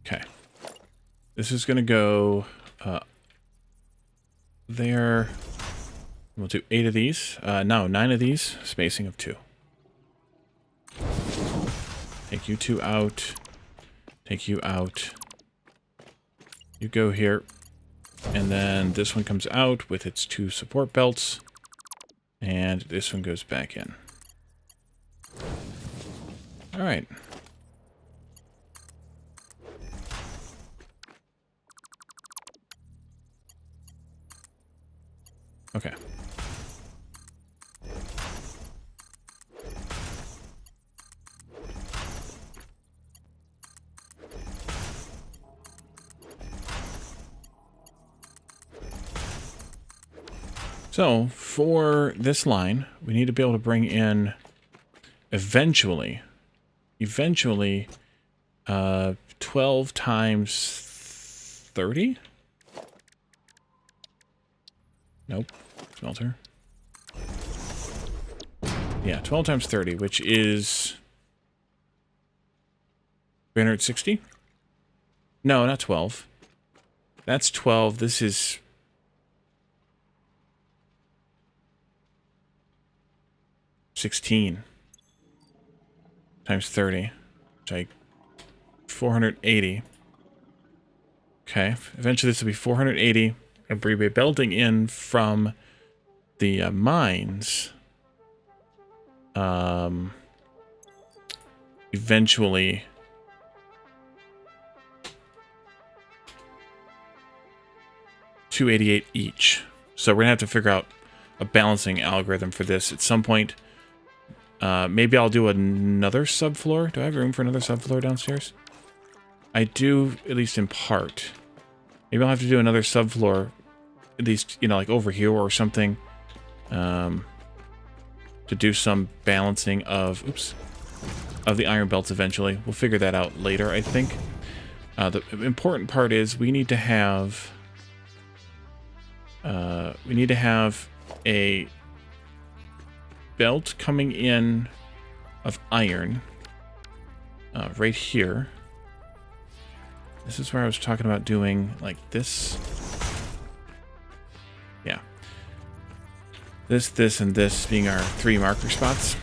Okay. This is going to go there. We'll do 8 of these. No, 9 of these. Spacing of 2. Take you 2 out. Take you out. You go here. And then this one comes out with its 2 support belts. And this one goes back in. Alright. Okay. So, for this line, we need to be able to bring in eventually 12 times 30? Nope. Smelter. Yeah, 12 times 30, which is 360? No, not 12. That's 12. This is 16 times 30, which I 480. Okay, eventually this will be 480. And we'll be belting in from the mines. Eventually. $288 each. So we're gonna have to figure out a balancing algorithm for this at some point. Maybe I'll do another subfloor. Do I have room for another subfloor downstairs? I do, at least in part. Maybe I'll have to do another subfloor, at least, you know, like over here or something, to do some balancing of, of the iron belts eventually. We'll figure that out later, I think. The important part is we need to have, a belt coming in of iron right here. This is where I was talking about doing like this. Yeah. This, and this being our 3 marker spots.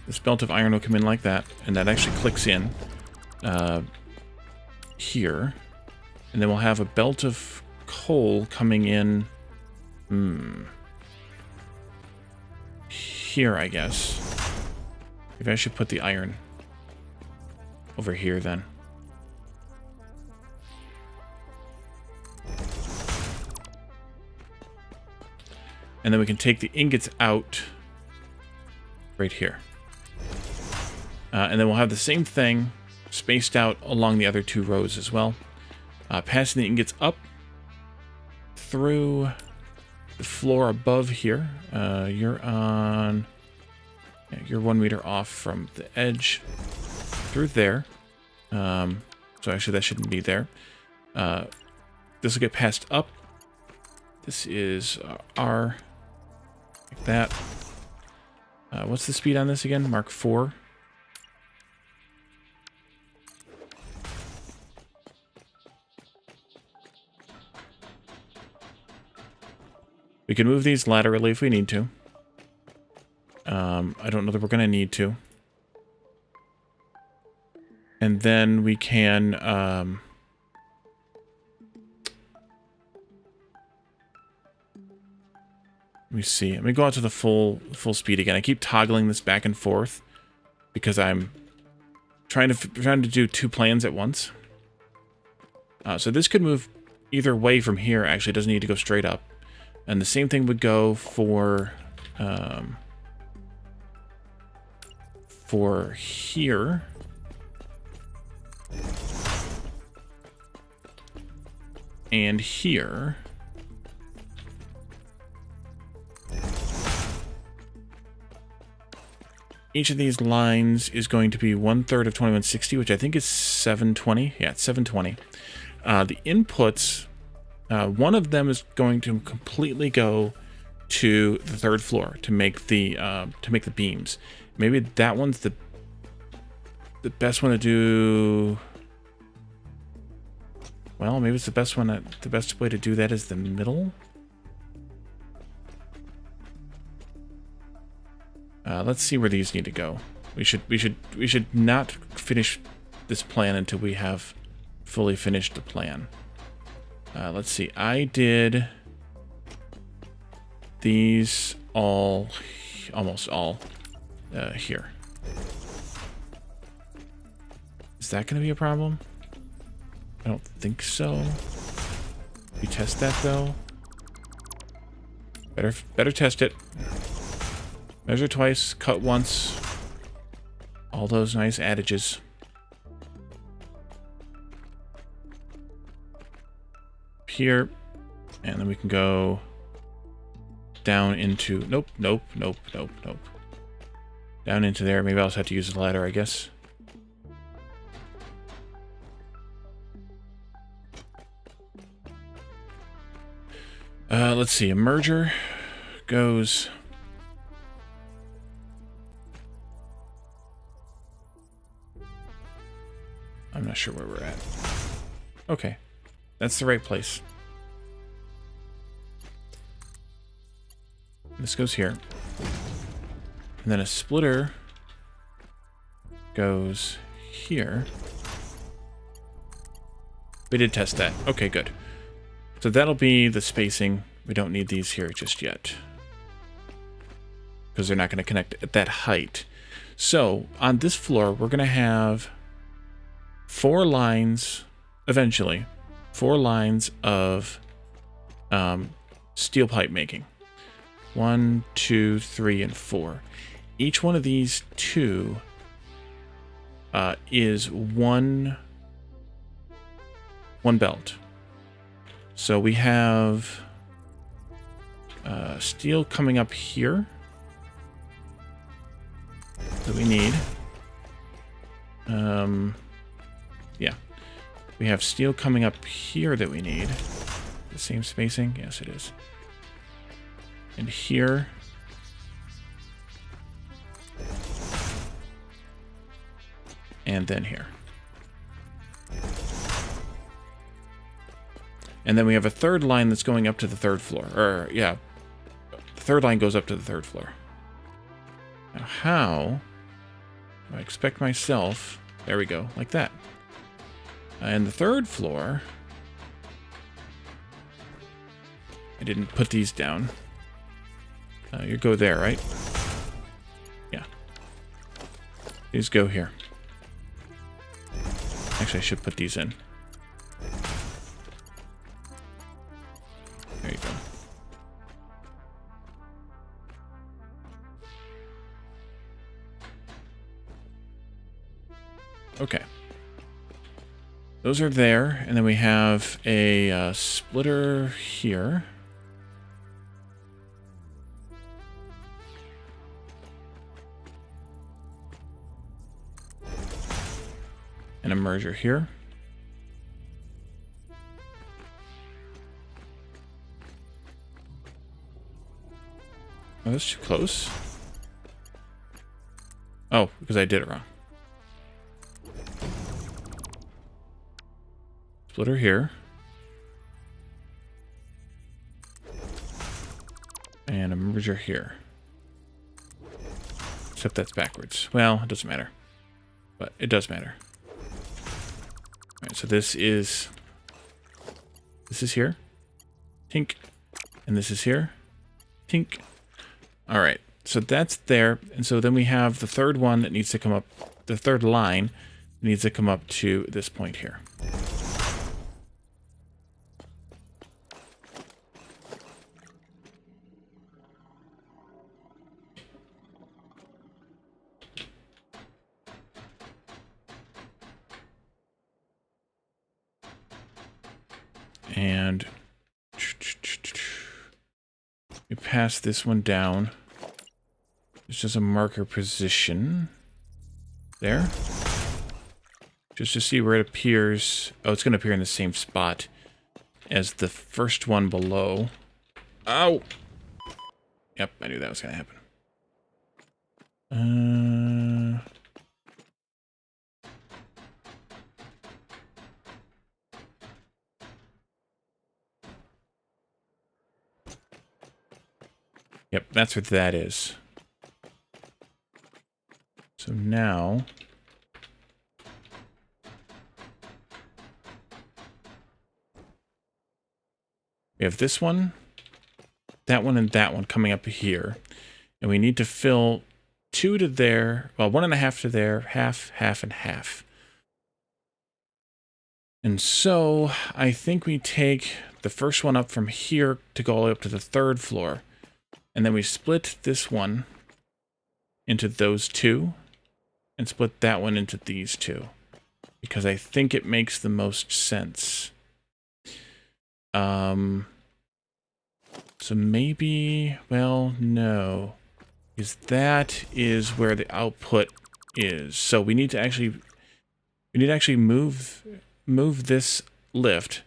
This belt of iron will come in like that, and that actually clicks in here. And then we'll have a belt of coal coming in here, I guess. Maybe I should put the iron over here then. And then we can take the ingots out right here. And then we'll have the same thing spaced out along the other 2 rows as well. Passing the ingots up through the floor above here. You're on... Yeah, you're 1 meter off from the edge through there. So actually that shouldn't be there. This will get passed up. This is R. Like that. What's the speed on this again? Mark 4. We can move these laterally if we need to. I don't know that we're going to need to. And then we can... let me see. Let me go out to the full speed again. I keep toggling this back and forth because I'm trying to do 2 plans at once. So this could move either way from here. Actually, it doesn't need to go straight up. And the same thing would go for here. And here. Each of these lines is going to be 1/3 of 2160, which I think is 720. Yeah, it's 720. The inputs, one of them is going to completely go to the 3rd floor to make the beams. Maybe that one's the best one to do. Well, maybe it's the best one. The best way to do that is the middle. Let's see where these need to go. We should not finish this plan until we have fully finished the plan. Let's see. I did these all, almost all, here. Is that going to be a problem? I don't think so. We test that though. Better test it. Measure twice, cut once. All those nice adages. Here, and then we can go down into nope. Down into there. Maybe I'll just have to use the ladder, I guess. Let's see. A merger goes. I'm not sure where we're at. Okay. That's the right place. This goes here. And then a splitter goes here. We did test that. Okay, good. So that'll be the spacing. We don't need these here just yet, because they're not going to connect at that height. So on this floor, we're going to have 4 lines, eventually, 4 lines of steel pipe making. 1, 2, 3, and 4. Each one of these 2 is one belt. So we have steel coming up here that we need. Yeah. We have steel coming up here that we need. The same spacing? Yes, it is. And here. And then here. And then we have a third line that's going up to the third floor. Or, yeah. The third line goes up to the third floor. Now, how do I expect myself... There we go, like that. And the third floor... I didn't put these down. You go there, right? Yeah. These go here. Actually, I should put these in. There you go. Okay. Those are there, and then we have a splitter here. And a merger here. Oh, that's too close. Oh, because I did it wrong. Splitter here. And a merger here. Except that's backwards. Well, it doesn't matter. But it does matter. Alright, so this is here. Tink. And this is here. Tink. Alright, so that's there. And so then we have the third one that needs to come up, the third line needs to come up to this point here. And we pass this one down. It's just a marker position there. Just to see where it appears. Oh, it's going to appear in the same spot as the first one below. Ow! Yep, I knew that was going to happen. Yep, that's what that is. So now... we have this one, and that one coming up here. And we need to fill 2 to there, well, 1.5 to there, half, half, and half. And so I think we take the first one up from here to go all the way up to the 3rd floor. And then we split this one into those 2 and split that one into these 2. Because I think it makes the most sense. So maybe, well, no. Because that is where the output is. So we need to actually move this lift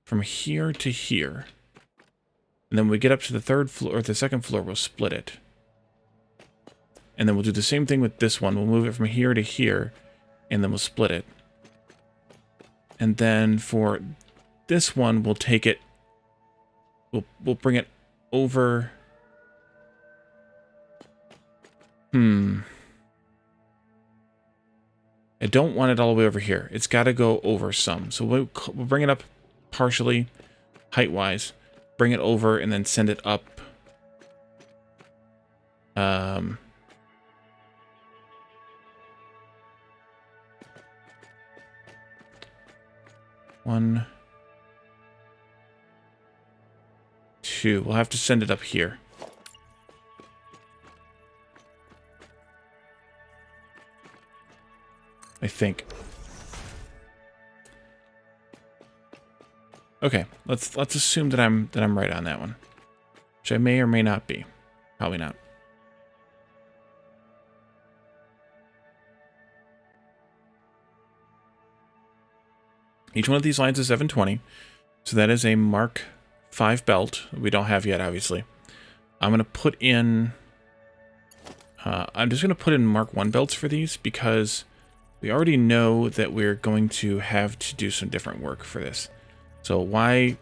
from here to here. And then when we get up to the 3rd floor, or the 2nd floor, we'll split it. And then we'll do the same thing with this one. We'll move it from here to here, and then we'll split it. And then for this one, we'll take it, we'll bring it over. I don't want it all the way over here. It's got to go over some. So we'll bring it up partially, height-wise. Bring it over and then send it up. 1, 2. We'll have to send it up here. I think. Okay, let's assume that I'm right on that one, which I may or may not be. Probably not. Each one of these lines is 720, so that is a Mark 5 belt. We don't have yet, obviously. I'm going to put in... I'm just going to put in Mark 1 belts for these because we already know that we're going to have to do some different work for this. So why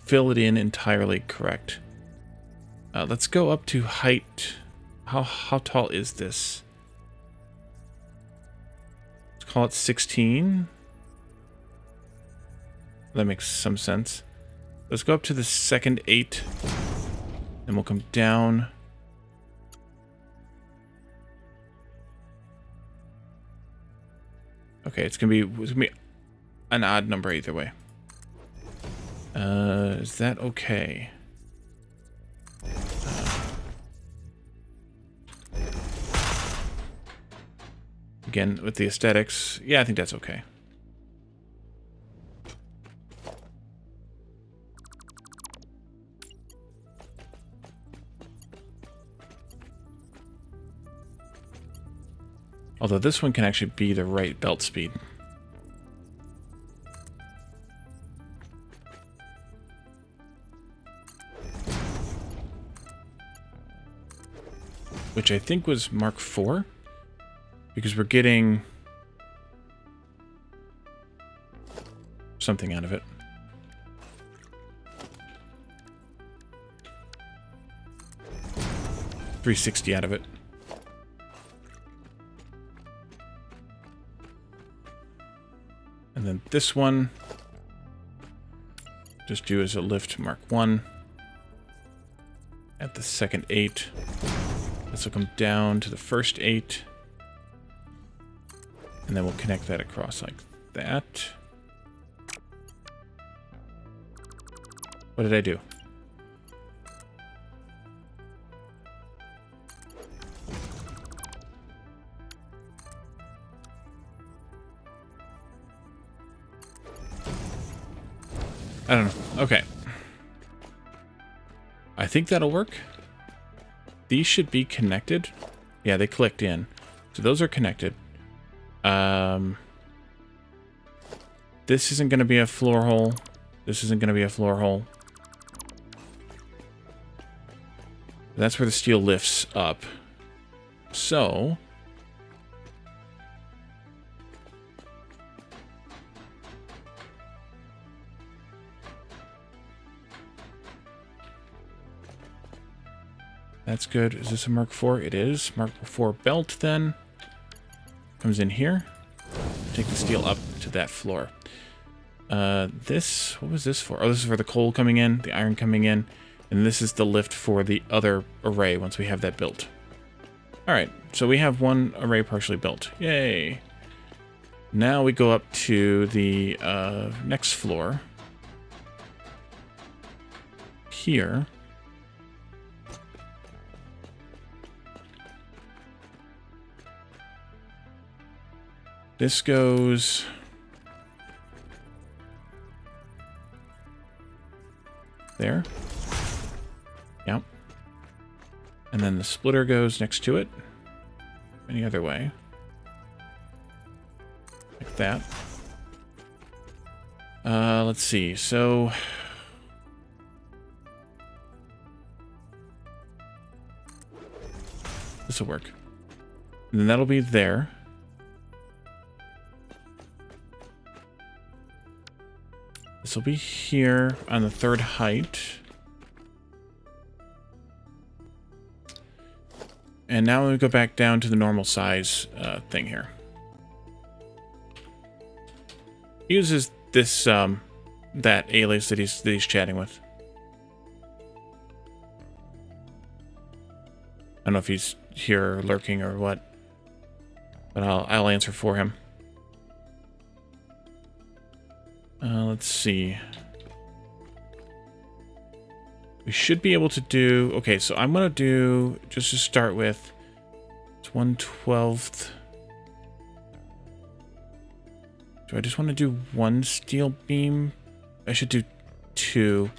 fill it in entirely correct? Let's go up to height. How tall is this? Let's call it 16. That makes some sense. Let's go up to the second 8. And we'll come down. Okay, it's gonna be an odd number either way. Is that okay? Again, with the aesthetics, yeah, I think that's okay. Although this one can actually be the right belt speed. Which I think was Mark 4. Because we're getting something out of it. $360 out of it. And then this one, just do as a lift Mark 1. At the second 8. This will come down to the first 8. And then we'll connect that across like that. What did I do? I don't know. Okay. I think that'll work. These should be connected. Yeah, they clicked in. So those are connected. This isn't going to be a floor hole. This isn't going to be a floor hole. That's where the steel lifts up. So... that's good. Is this a Mark 4? It is. Mark 4 belt then. Comes in here. Take the steel up to that floor. This, what was this for? Oh, this is for the coal coming in, the iron coming in. And this is the lift for the other array once we have that built. Alright, so we have one array partially built. Yay! Now we go up to the next floor. Here. This goes... there. Yep. And then the splitter goes next to it. Any other way. Like that. Let's see. So... this will work. And then that'll be there. This will be here on the third height. And now we go back down to the normal size thing here. He uses this, that alias that he's chatting with. I don't know if he's here lurking or what, but I'll answer for him. Let's see. We should be able to do... okay, so I'm going to do... just to start with... it's 1/12. Do I just want to do one steel beam? I should do 2.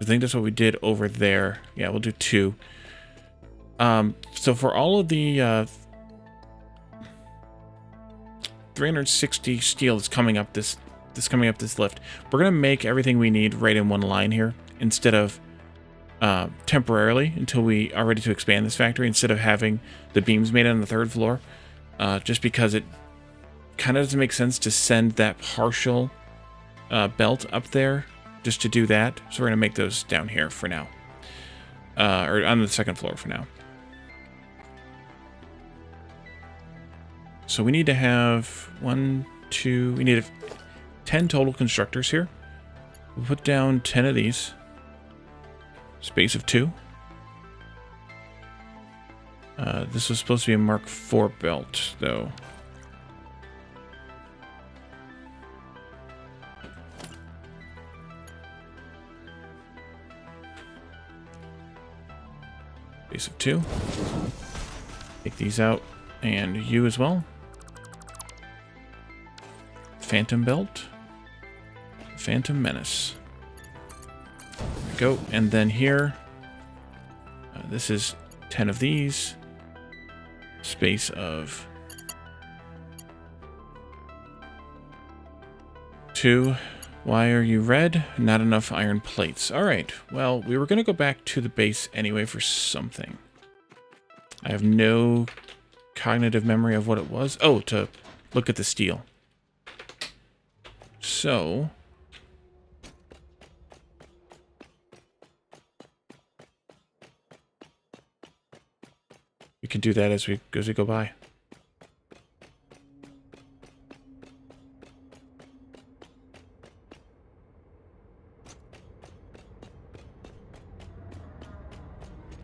I think that's what we did over there. Yeah, we'll do 2. So for all of the 360 steel that's coming up this lift, we're gonna make everything we need right in one line here instead of temporarily until we are ready to expand this factory instead of having the beams made on the 3rd floor, just because it kind of doesn't make sense to send that partial belt up there just to do that. So we're going to make those down here for now, or on the 2nd floor for now. So we need to have we need 10 total constructors here. We'll put down 10 of these. Space of 2. This was supposed to be a Mark IV belt, though. Space of 2. Take these out, and you as well. Phantom belt. Phantom menace. There we go. And then here, this is 10 of these. Space of 2. Why are you red? Not enough iron plates. All right. Well, we were going to go back to the base anyway for something. I have no cognitive memory of what it was. Oh, to look at the steel. So we can do that as we go by.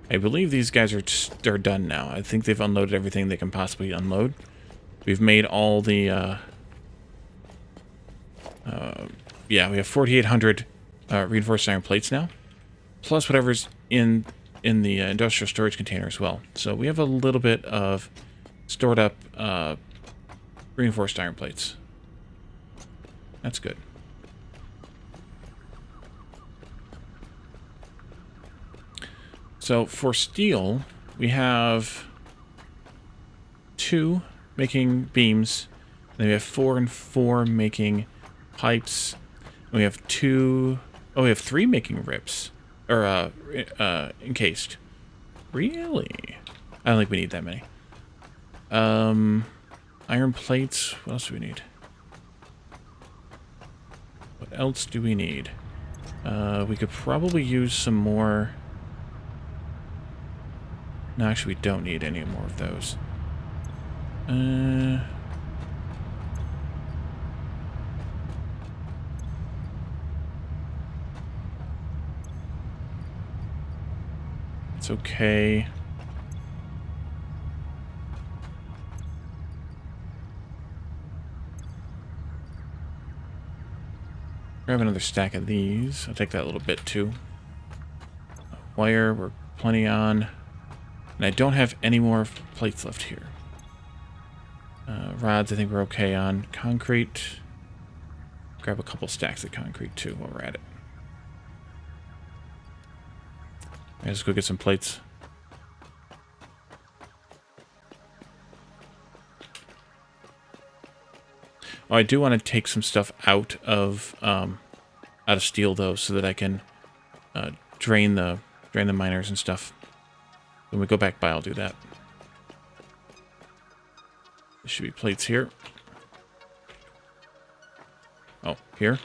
I believe these guys are done now. I think they've unloaded everything they can possibly unload. We've made all the yeah, we have 4,800 reinforced iron plates now, plus whatever's in the industrial storage container as well. So we have a little bit of stored up reinforced iron plates. That's good. So for steel, we have 2 making beams, and then we have 4 and 4 making pipes. And we have 2. Oh, we have 3 making rips, or encased. Really? I don't think we need that many. Iron plates. What else do we need? What else do we need? We could probably use some more. No, actually, we don't need any more of those. It's okay. Grab another stack of these. I'll take that little bit too. Wire, we're plenty on. And I don't have any more plates left here. Rods, I think we're okay on. Concrete. Grab a couple stacks of concrete too while we're at it. All right, let's go get some plates. Oh, I do want to take some stuff out of steel though, so that I can drain the miners and stuff. When we go back by, I'll do that. There should be plates here. Oh, here.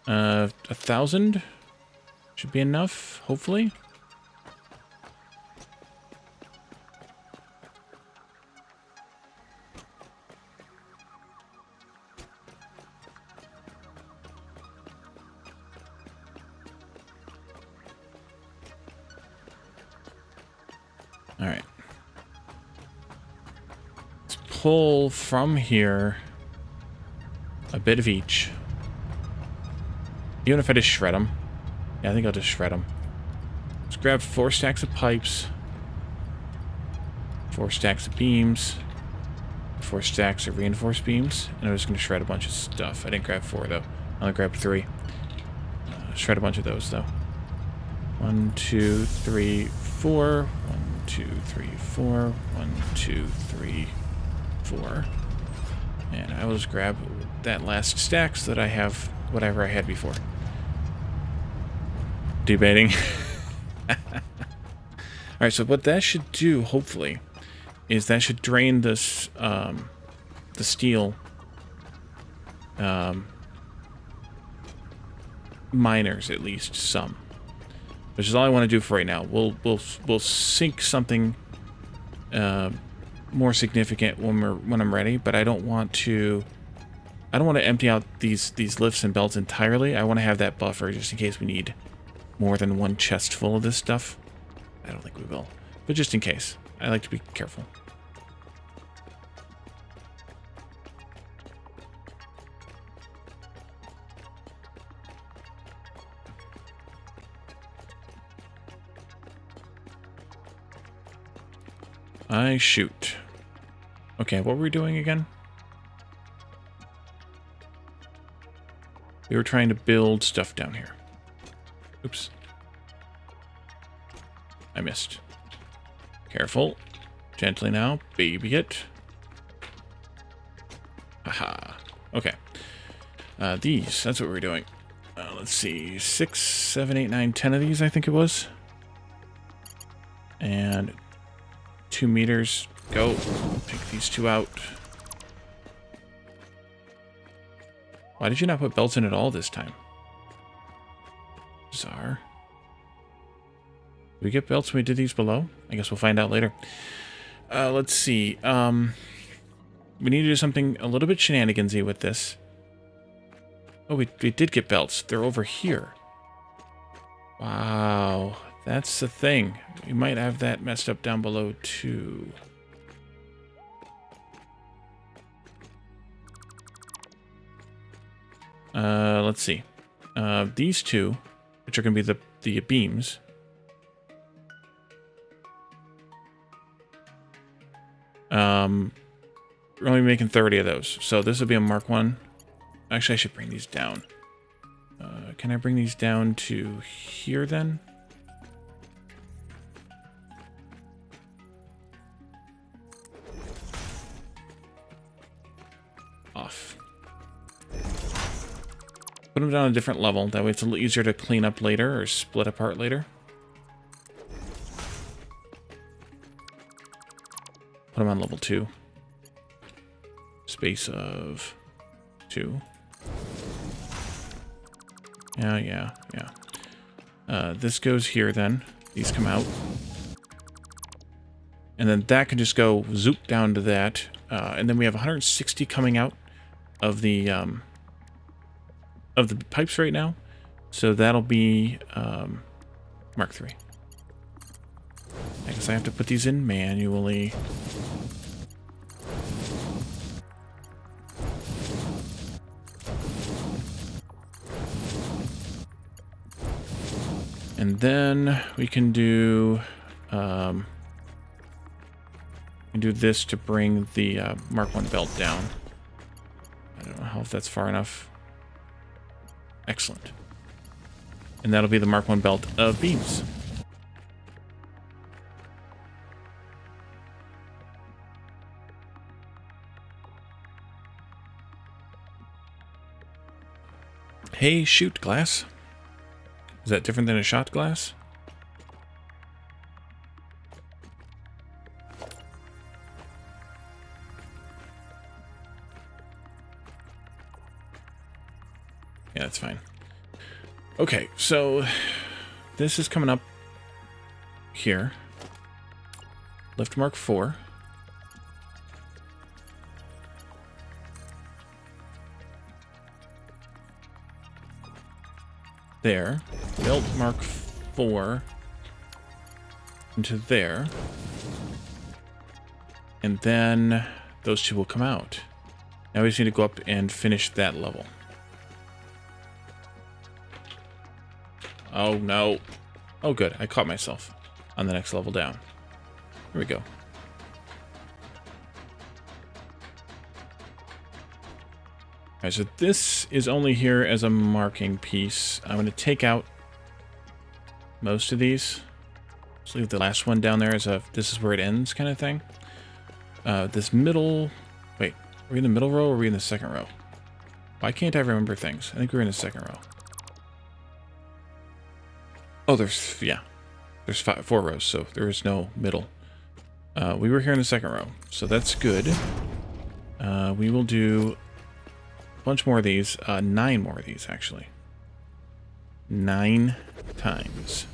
Uh, 1,000 should be enough, hopefully. All right. Let's pull from here a bit of each. Even if I just shred them. Yeah, I think I'll just shred them. Let's grab 4 stacks of pipes. 4 stacks of beams. 4 stacks of reinforced beams. And I'm just going to shred a bunch of stuff. I didn't grab 4, though. I only grabbed 3. Shred a bunch of those, though. 1, 2, 3, 4. 1, 2, 3, 4. 1, 2, 3, 4. And I will just grab that last stack so that I have whatever I had before. Debating. Alright, so what that should do, hopefully, is that should drain this, the steel, miners, at least some. Which is all I want to do for right now. We'll sink something, more significant when I'm ready, but I don't want to empty out these lifts and belts entirely. I want to have that buffer just in case we need more than one chest full of this stuff. I don't think we will, but just in case, I like to be careful. I shoot. Okay, what were we doing again? We were trying to build stuff down here. Oops. I missed. Careful. Gently now. Baby it. Aha. Okay. These. That's what we're doing. Let's see. 6, 7, 8, 9, 10 of these, I think it was. And 2 meters. Go. Take these 2 out. Why did you not put belts in at all this time? Bizarre. Did we get belts when we did these below? I guess we'll find out later. Let's see. We need to do something a little bit shenanigansy with this. Oh, we did get belts. They're over here. Wow. That's the thing. We might have that messed up down below, too. Let's see. These two, which are going to be the beams. We're only making 30 of those. So this will be a Mark 1. Actually, I should bring these down. Can I bring these down to here, then? Off. Put them down a different level. That way it's a little easier to clean up later or split apart later. Put them on level 2. Space of 2. Yeah. This goes here then. These come out. And then that can just go zoop down to that. And then we have 160 coming out of the pipes right now. So that'll be Mark 3. I guess I have to put these in manually. And then we can do this to bring the Mark 1 belt down. I don't know if that's far enough. Excellent. And that'll be the Mark 1 belt of beams. Hey, shoot glass. Is that different than a shot glass? Yeah, that's fine. Okay, so this is coming up here. Lift Mark 4. There. Belt Mark 4 into there. And then those two will come out. Now we just need to go up and finish that level. Oh, no. Oh, good. I caught myself on the next level down. Here we go. Alright, so this is only here as a marking piece. I'm going to take out most of these. Just leave the last one down there as a this is where it ends kind of thing. This middle... Wait, are we in the middle row or are we in the second row? Why can't I remember things? I think we're in the second row. Oh, there's, yeah. There's 4 rows, so there is no middle. We were here in the second row, so that's good. We will do a bunch more of these. 9 more of these, actually. 9 times.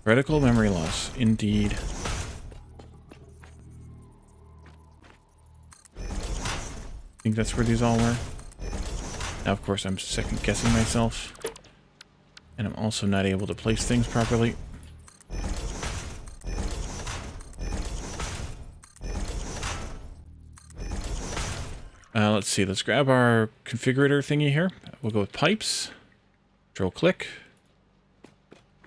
Critical memory loss, indeed. I think that's where these all were. Now, of course, I'm second guessing myself. And I'm also not able to place things properly. Let's see, let's grab our configurator thingy here. We'll go with pipes. Control click.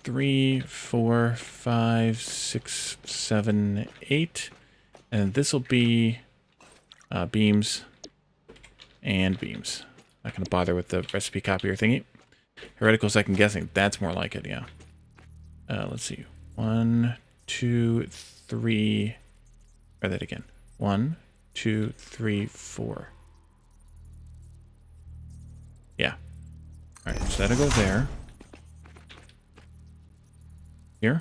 3, 4, 5, 6, 7, 8. And this will be beams and beams. Not going to bother with the recipe copier thingy. Heretical second guessing. That's more like it, yeah. Let's see. 1, 2, 3. Try that again. 1, 2, 3, 4. Yeah. Alright, so that'll go there. Here.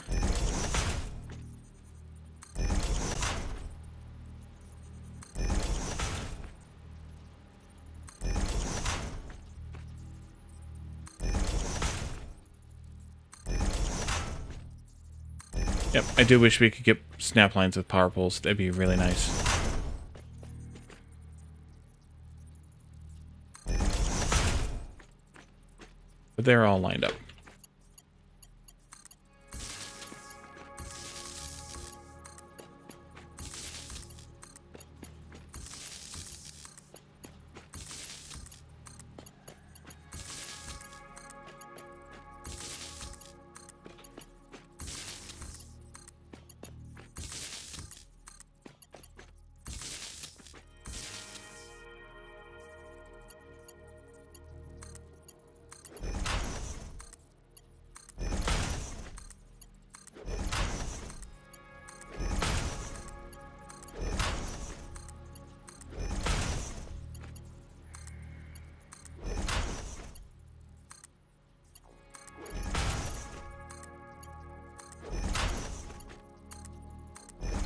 Yep, I do wish we could get snap lines with power poles. That'd be really nice. But they're all lined up.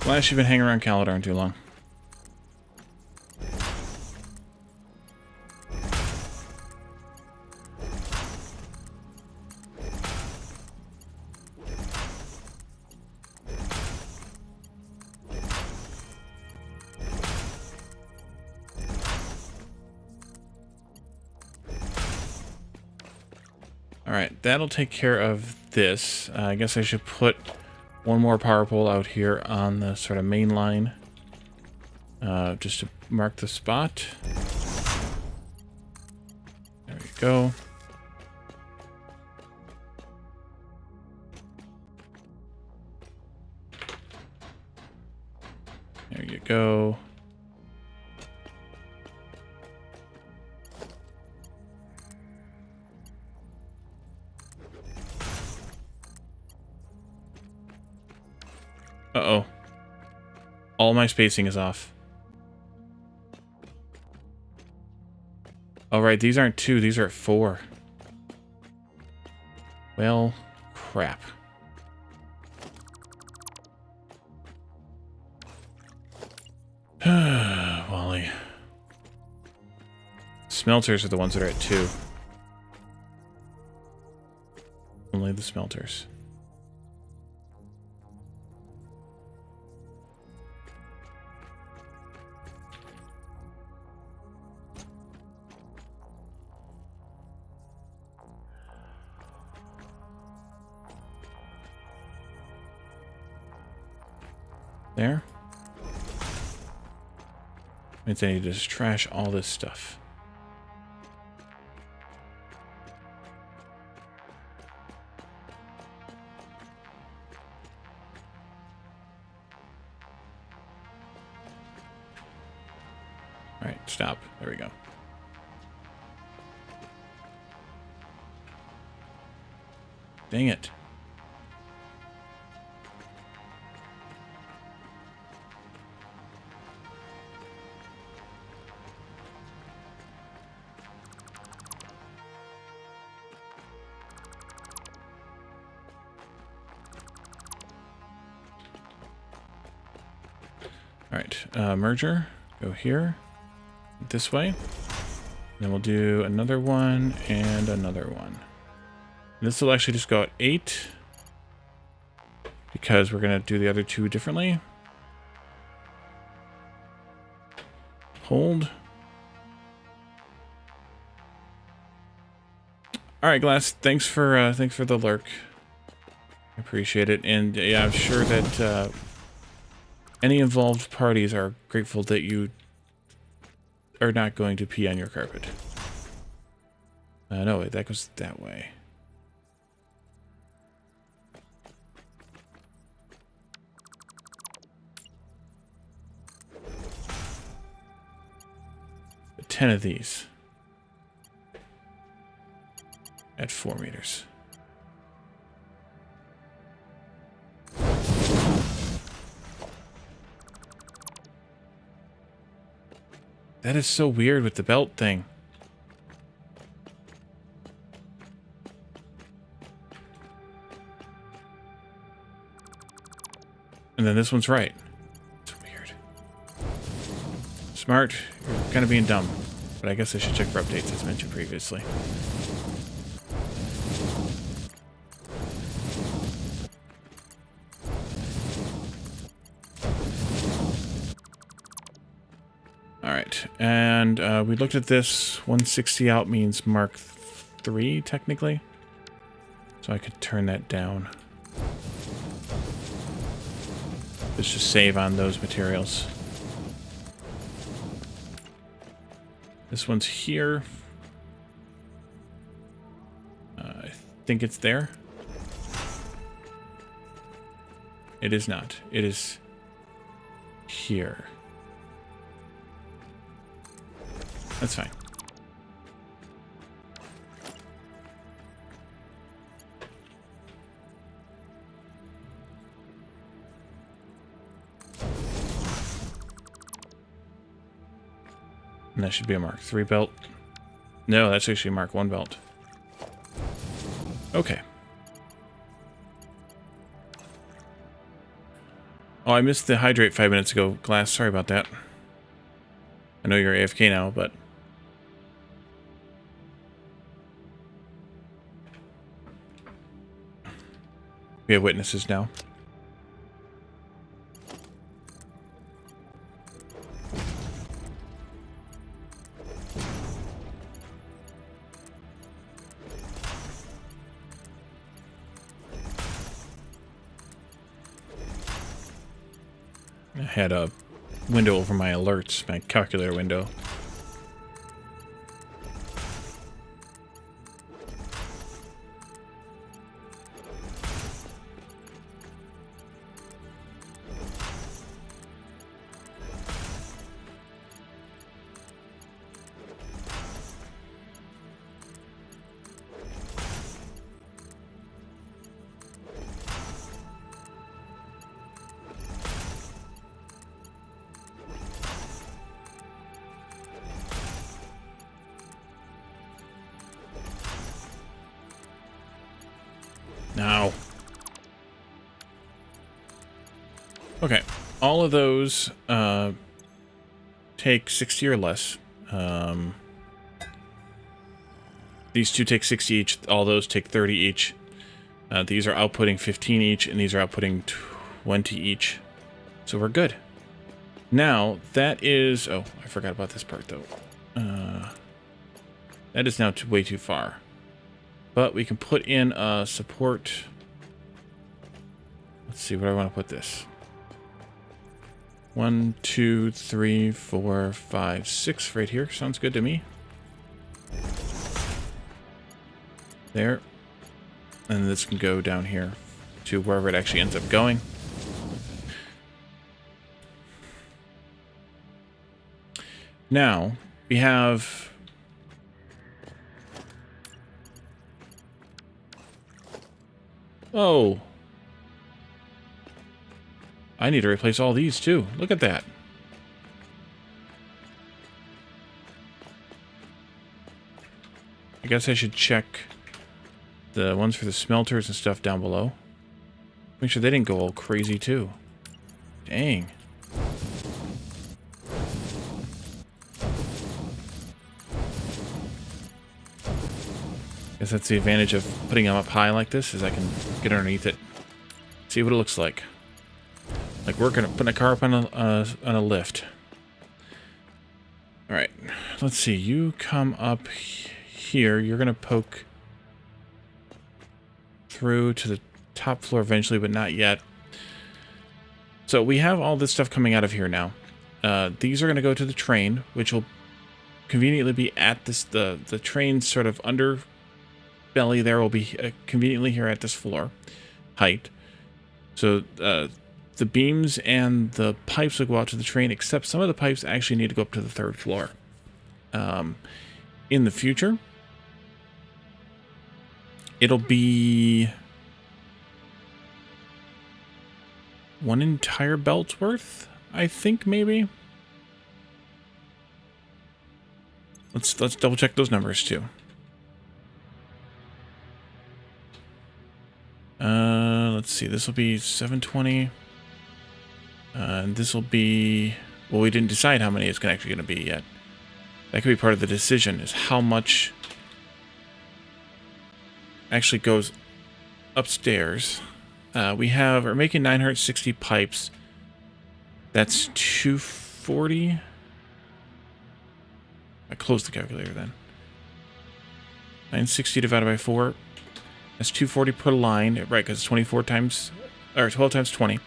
Why has she been hanging around Caledon too long? Alright, that'll take care of this. I guess I should put one more power pole out here on the sort of main line. Just to mark the spot. There we go. There you go. Uh-oh. All my spacing is off. Alright, these aren't 2, these are 4. Well, crap. Wally. Smelters are the ones that are at 2. Only the smelters. There. Means I need to just trash all this stuff. Alright, stop. There we go. Dang it. All right, merger, go here, this way. Then we'll do another one and another one. This will actually just go at 8 because we're going to do the other two differently. Hold. All right, Glass. Thanks for the lurk. I appreciate it, and yeah, I'm sure that any involved parties are grateful that you are not going to pee on your carpet. No, wait, that goes that way. But 10 of these at 4 meters. That is so weird with the belt thing. And then this one's right. It's weird. Smart, you're kind of being dumb. But I guess I should check for updates as mentioned previously. Alright, and we looked at this. 160 out means Mark 3, technically. So I could turn that down. Let's just save on those materials. This one's here. I think it's there. It is not. It is here. That's fine. And that should be a Mark 3 belt. No, that's actually a Mark 1 belt. Okay. Oh, I missed the hydrate 5 minutes ago. Glass, sorry about that. I know you're AFK now, but... we have witnesses now. I had a window over my alerts, my calculator window. Now. Okay, all of those take 60 or less. These two take 60 each. All those take 30 each. These are outputting 15 each, and these are outputting 20 each. So we're good. Now, that is... oh, I forgot about this part, though. That is now way too far. But we can put in a support... let's see, where do I want to put this? 1, 2, 3, 4, 5, 6 right here. Sounds good to me. There. And this can go down here to wherever it actually ends up going. Now, we have... Oh. I need to replace all these too. Look at that. I guess I should check the ones for the smelters and stuff down below. Make sure they didn't go all crazy too. Dang. Guess that's the advantage of putting them up high like this, is I can get underneath it. See what it looks like. Like putting a car up on a lift. Alright, let's see. You come up here. You're going to poke through to the top floor eventually, but not yet. So we have all this stuff coming out of here now. These are going to go to the train, which will conveniently be at this, the train's sort of underbelly there will be conveniently here at this floor height. So the beams and the pipes will go out to the train, except some of the pipes actually need to go up to the third floor. In the future, it'll be one entire belt's worth, I think, maybe. Let's double check those numbers too. Let's see. This will be 720. And this will be, well, we didn't decide how many it's actually going to be yet. That could be part of the decision, is how much actually goes upstairs. We're making 960 pipes. That's 240. I closed the calculator then. 960 divided by 4. That's 240 per line, right? Because it's 24 times, or 12 times 20.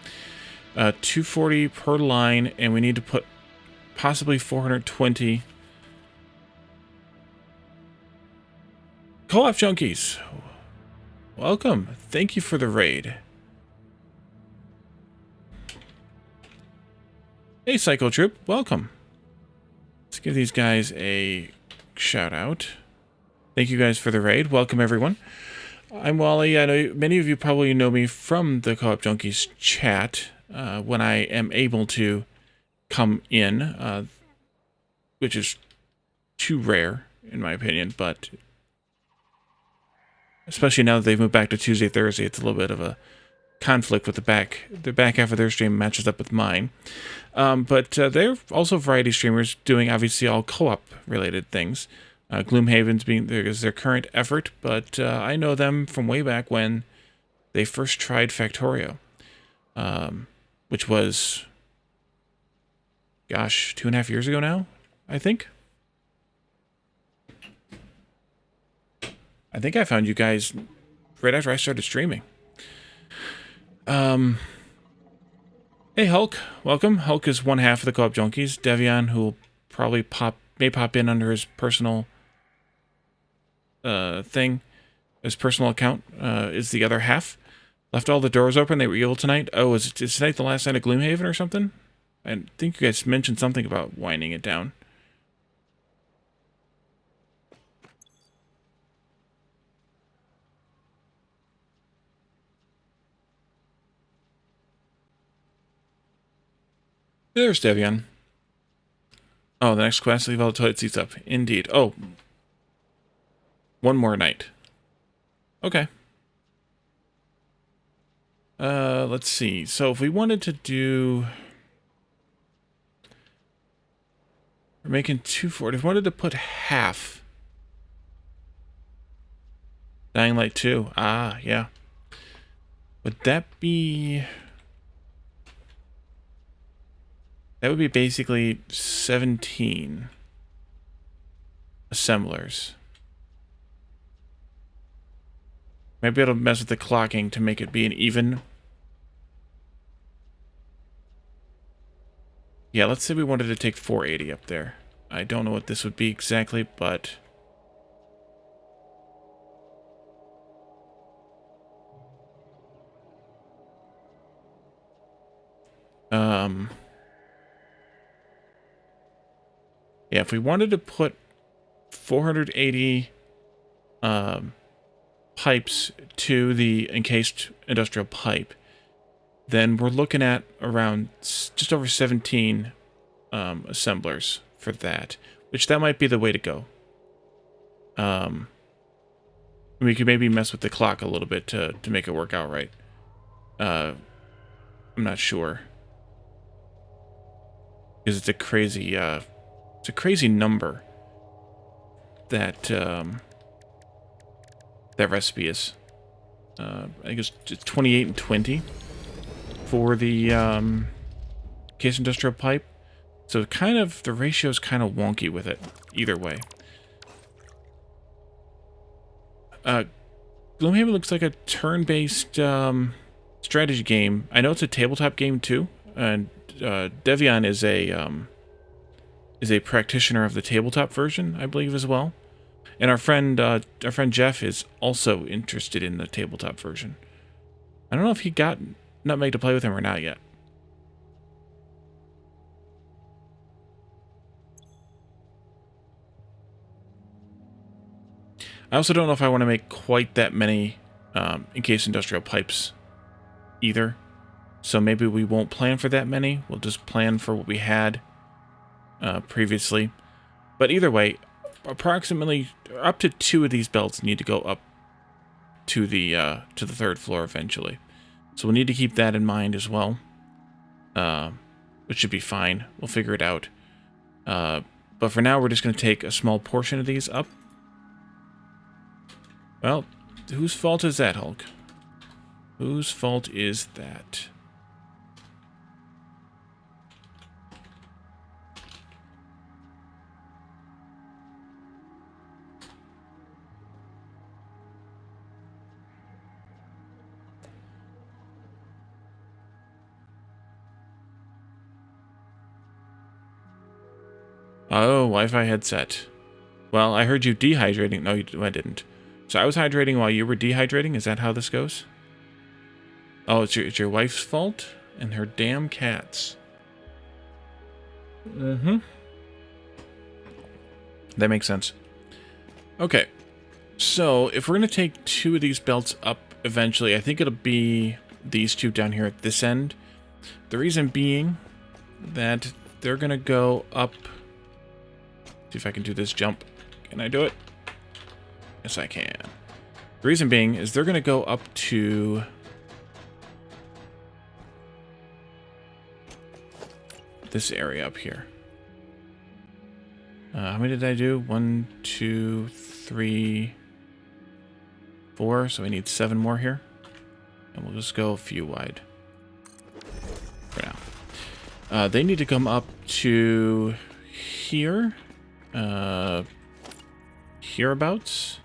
240 per line, and we need to put possibly 420. Co-op junkies, welcome. Thank you for the raid. Hey, Psycho Troop, welcome. Let's give these guys a shout out. Thank you guys for the raid. Welcome, everyone. I'm Wally. I know many of you probably know me from the Co-op Junkies chat when I am able to come in, which is too rare, in my opinion, but especially now that they've moved back to Tuesday, Thursday, it's a little bit of a conflict with the back half of their stream matches up with mine. But they're also variety streamers doing obviously all co-op related things. Gloomhaven's is their current effort, but I know them from way back when they first tried Factorio, which was, gosh, 2.5 years ago now, I think. I think I found you guys right after I started streaming. Hey, Hulk, welcome. Hulk is one half of the Co-op Junkies. Devion, who will probably may pop in under his personal his personal account, is the other half. Left all the doors open. They were ill tonight. Oh, is tonight the last night of Gloomhaven or something? I think you guys mentioned something about winding it down. There's Devion. Oh, the next quest, leave all the toilet seats up. Indeed. Oh. One more night. Okay. Let's see. So if we wanted to do... We're making 240. If we wanted to put half... Dying Light 2. Ah, yeah. Would that be... That would be basically 17 assemblers. Maybe it'll mess with the clocking to make it be an even. Yeah, let's say we wanted to take 480 up there. I don't know what this would be exactly, but... Yeah, if we wanted to put 480 pipes to the encased industrial pipe, then we're looking at around just over 17 assemblers for that, which that might be the way to go. We could maybe mess with the clock a little bit to make it work out right. I'm not sure, because it's a crazy number that that recipe is. I think it's 28 and 20 for the case industrial pipe. So kind of the ratio is kind of wonky with it either way. Gloomhaven looks like a turn-based strategy game. I know it's a tabletop game too, and Devion is a practitioner of the tabletop version, I believe, as well. And our friend Jeff is also interested in the tabletop version. I don't know if he got Nutmeg to play with him or not yet. I also don't know if I want to make quite that many encased industrial pipes either. So maybe we won't plan for that many. We'll just plan for what we had previously. But either way, approximately up to 2 of these belts need to go up to the 3rd floor eventually. So we'll need to keep that in mind as well. Which should be fine. We'll figure it out. But for now, we're just going to take a small portion of these up. Well, whose fault is that, Hulk? Whose fault is that? Oh, Wi-Fi headset. Well, I heard you dehydrating. No, I didn't. So I was hydrating while you were dehydrating? Is that how this goes? Oh, it's your wife's fault? And her damn cats. Mm-hmm. That makes sense. Okay. So, if we're going to take 2 of these belts up eventually, I think it'll be these 2 down here at this end. The reason being that they're going to go up... See if I can do this jump. Can I do it? Yes, I can. The reason being is they're going to go up to this area up here. How many did I do? 1, 2, 3, 4. So we need 7 more here. And we'll just go a few wide for now. They need to come up to here. Hereabouts.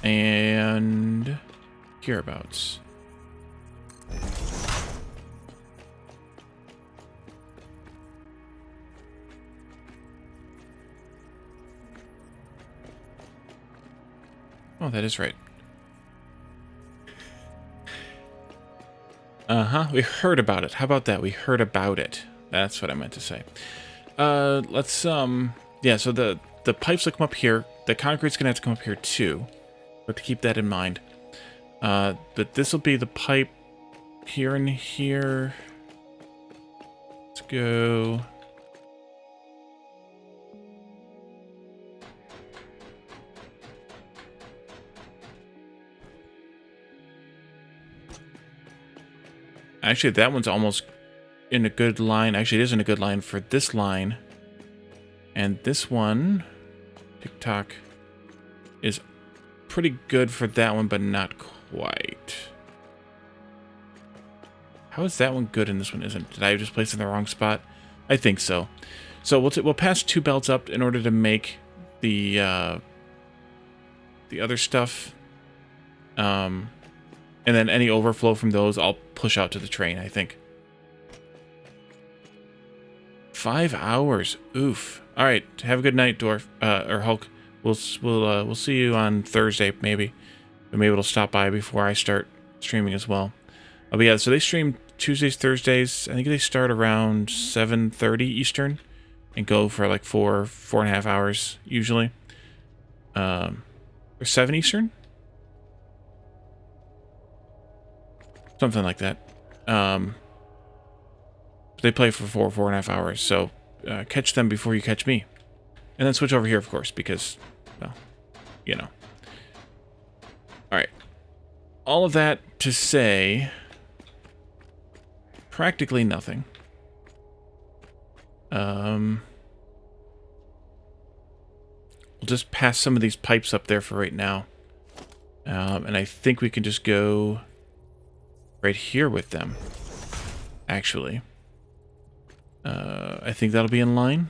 And hereabouts. Oh, that is right. Uh-huh. We heard about it. How about that? We heard about it. That's what I meant to say. Let's, yeah, so the pipes will come up here. The concrete's gonna have to come up here too. But to keep that in mind. But this will be the pipe here and here. Let's go. Actually, that one's almost in a good line. Actually, it isn't a good line for this line. And this one, TikTok, is pretty good for that one, but not quite. How is that one good and this one isn't? Did I just place it in the wrong spot? I think so. So we'll pass 2 belts up in order to make the other stuff. And then any overflow from those, I'll push out to the train, I think. 5 hours. Oof. All right. Have a good night, Dwarf or Hulk. We'll see you on Thursday, maybe. Maybe it'll stop by before I start streaming as well. But yeah, so they stream Tuesdays, Thursdays. I think they start around 7:30 Eastern, and go for like 4.5 hours usually. Or 7 Eastern? Something like that. They play for 4.5 hours, so catch them before you catch me. And then switch over here, of course, because, well, you know. Alright. All of that to say, practically nothing. We'll just pass some of these pipes up there for right now. And I think we can just go right here with them, actually. I think that'll be in line.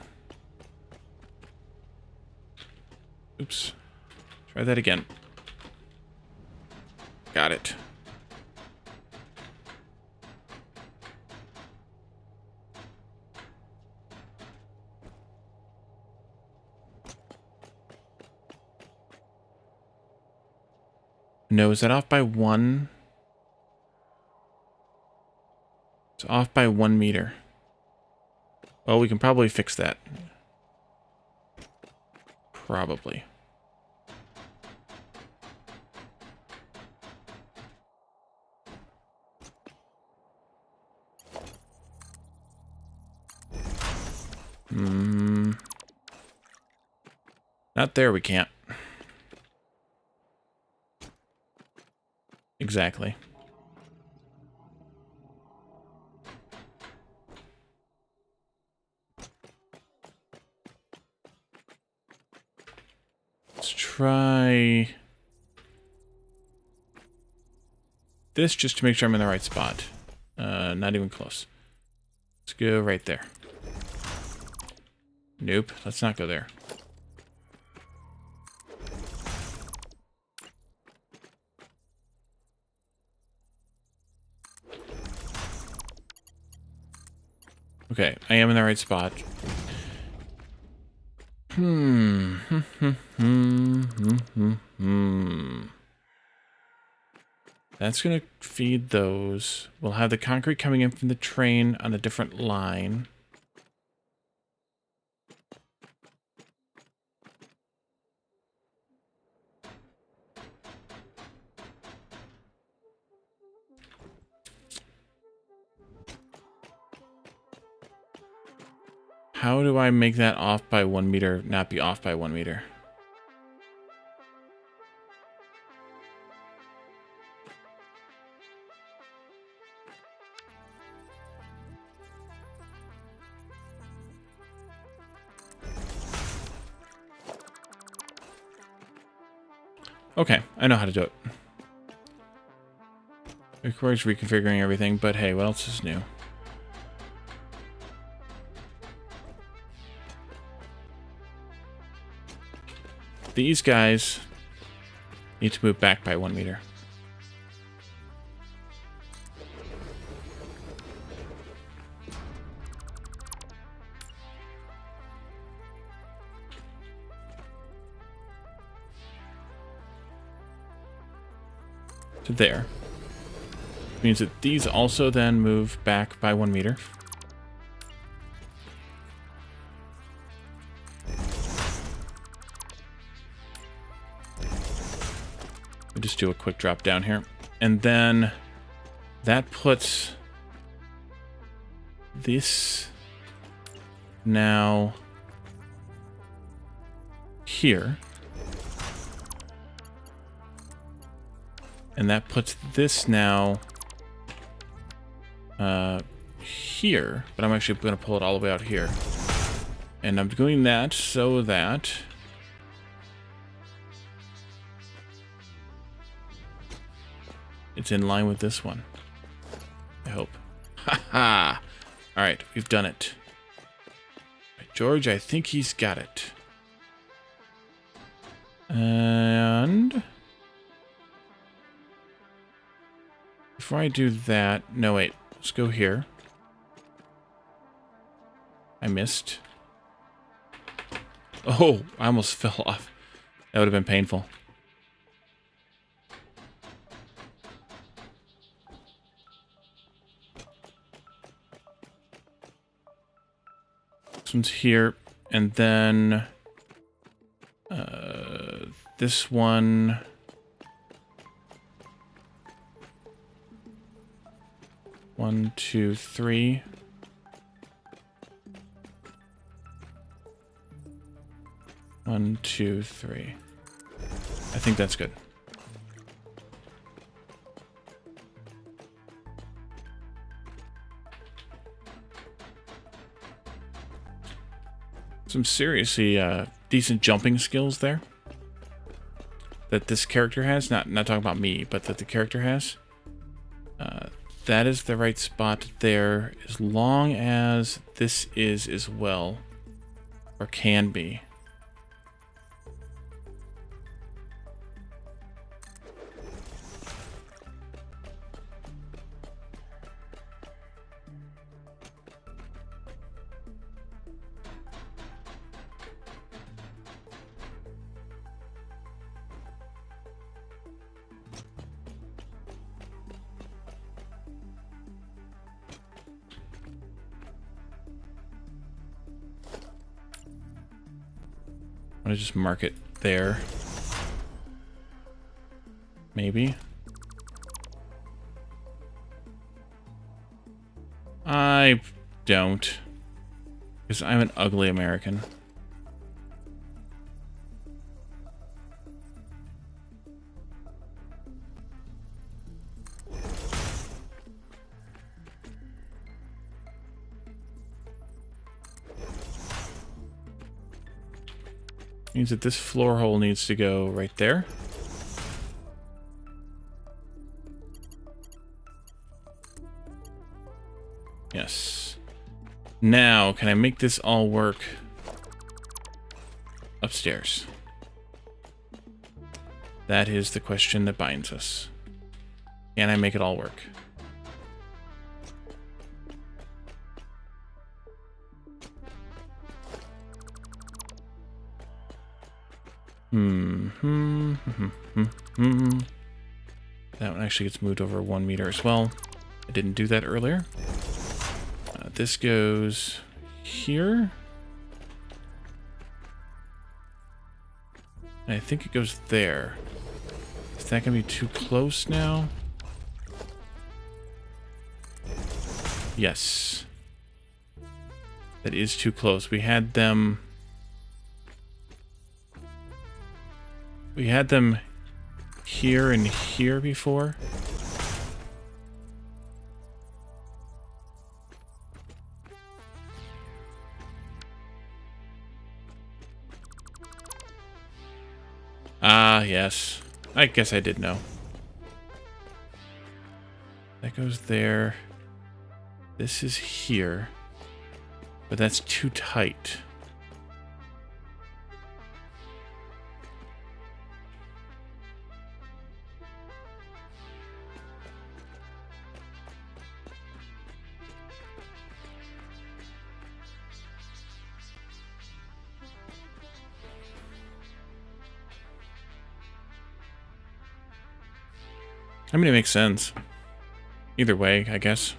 Oops. Try that again. Got it. No, is that off by 1? It's off by 1 meter. Well, we can probably fix that. Probably. Not there, we can't. Exactly. Let's try this just to make sure I'm in the right spot. Not even close. Let's go right there. Nope, let's not go there. Okay, I am in the right spot. That's gonna feed those. We'll have the concrete coming in from the train on a different line. How do I make that off by 1 meter not be off by 1 meter? Okay, I know how to do it. It requires reconfiguring everything, but hey, what else is new? These guys need to move back by 1 meter. To there. Means that these also then move back by 1 meter. Just do a quick drop down here. And then that puts this now here. And that puts this now here. But I'm actually going to pull it all the way out here. And I'm doing that so that it's in line with this one. I hope. Ha ha! Alright, we've done it. George, I think he's got it. And before I do that, no wait, let's go here. I missed. Oh, I almost fell off. That would have been painful. This one's here, and then this one. One, two, three. One, two, three. I think that's good. Some seriously decent jumping skills there that this character has. Not talking about me, but that the character has. That is the right spot there, as long as this is as well, or can be. I'm gonna just mark it there. Maybe. I don't. Because I'm an ugly American. Means that this floor hole needs to go right there. Yes. Now, can I make this all work upstairs? That is the question that binds us. Can I make it all work? That one actually gets moved over 1 meter as well. I didn't do that earlier. This goes here. And I think it goes there. Is that going to be too close now? Yes. That is too close. We had them here and here before. Ah, yes. I guess I did know. That goes there. This is here. But that's too tight. I mean, it makes sense. Either way, I guess.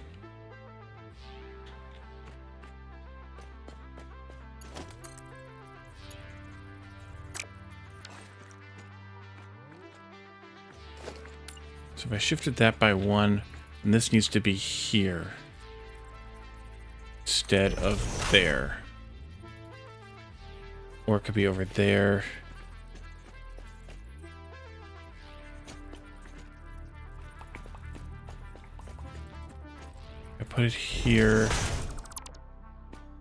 So if I shifted that by 1, and this needs to be here instead of there. Or it could be over there. Put it here.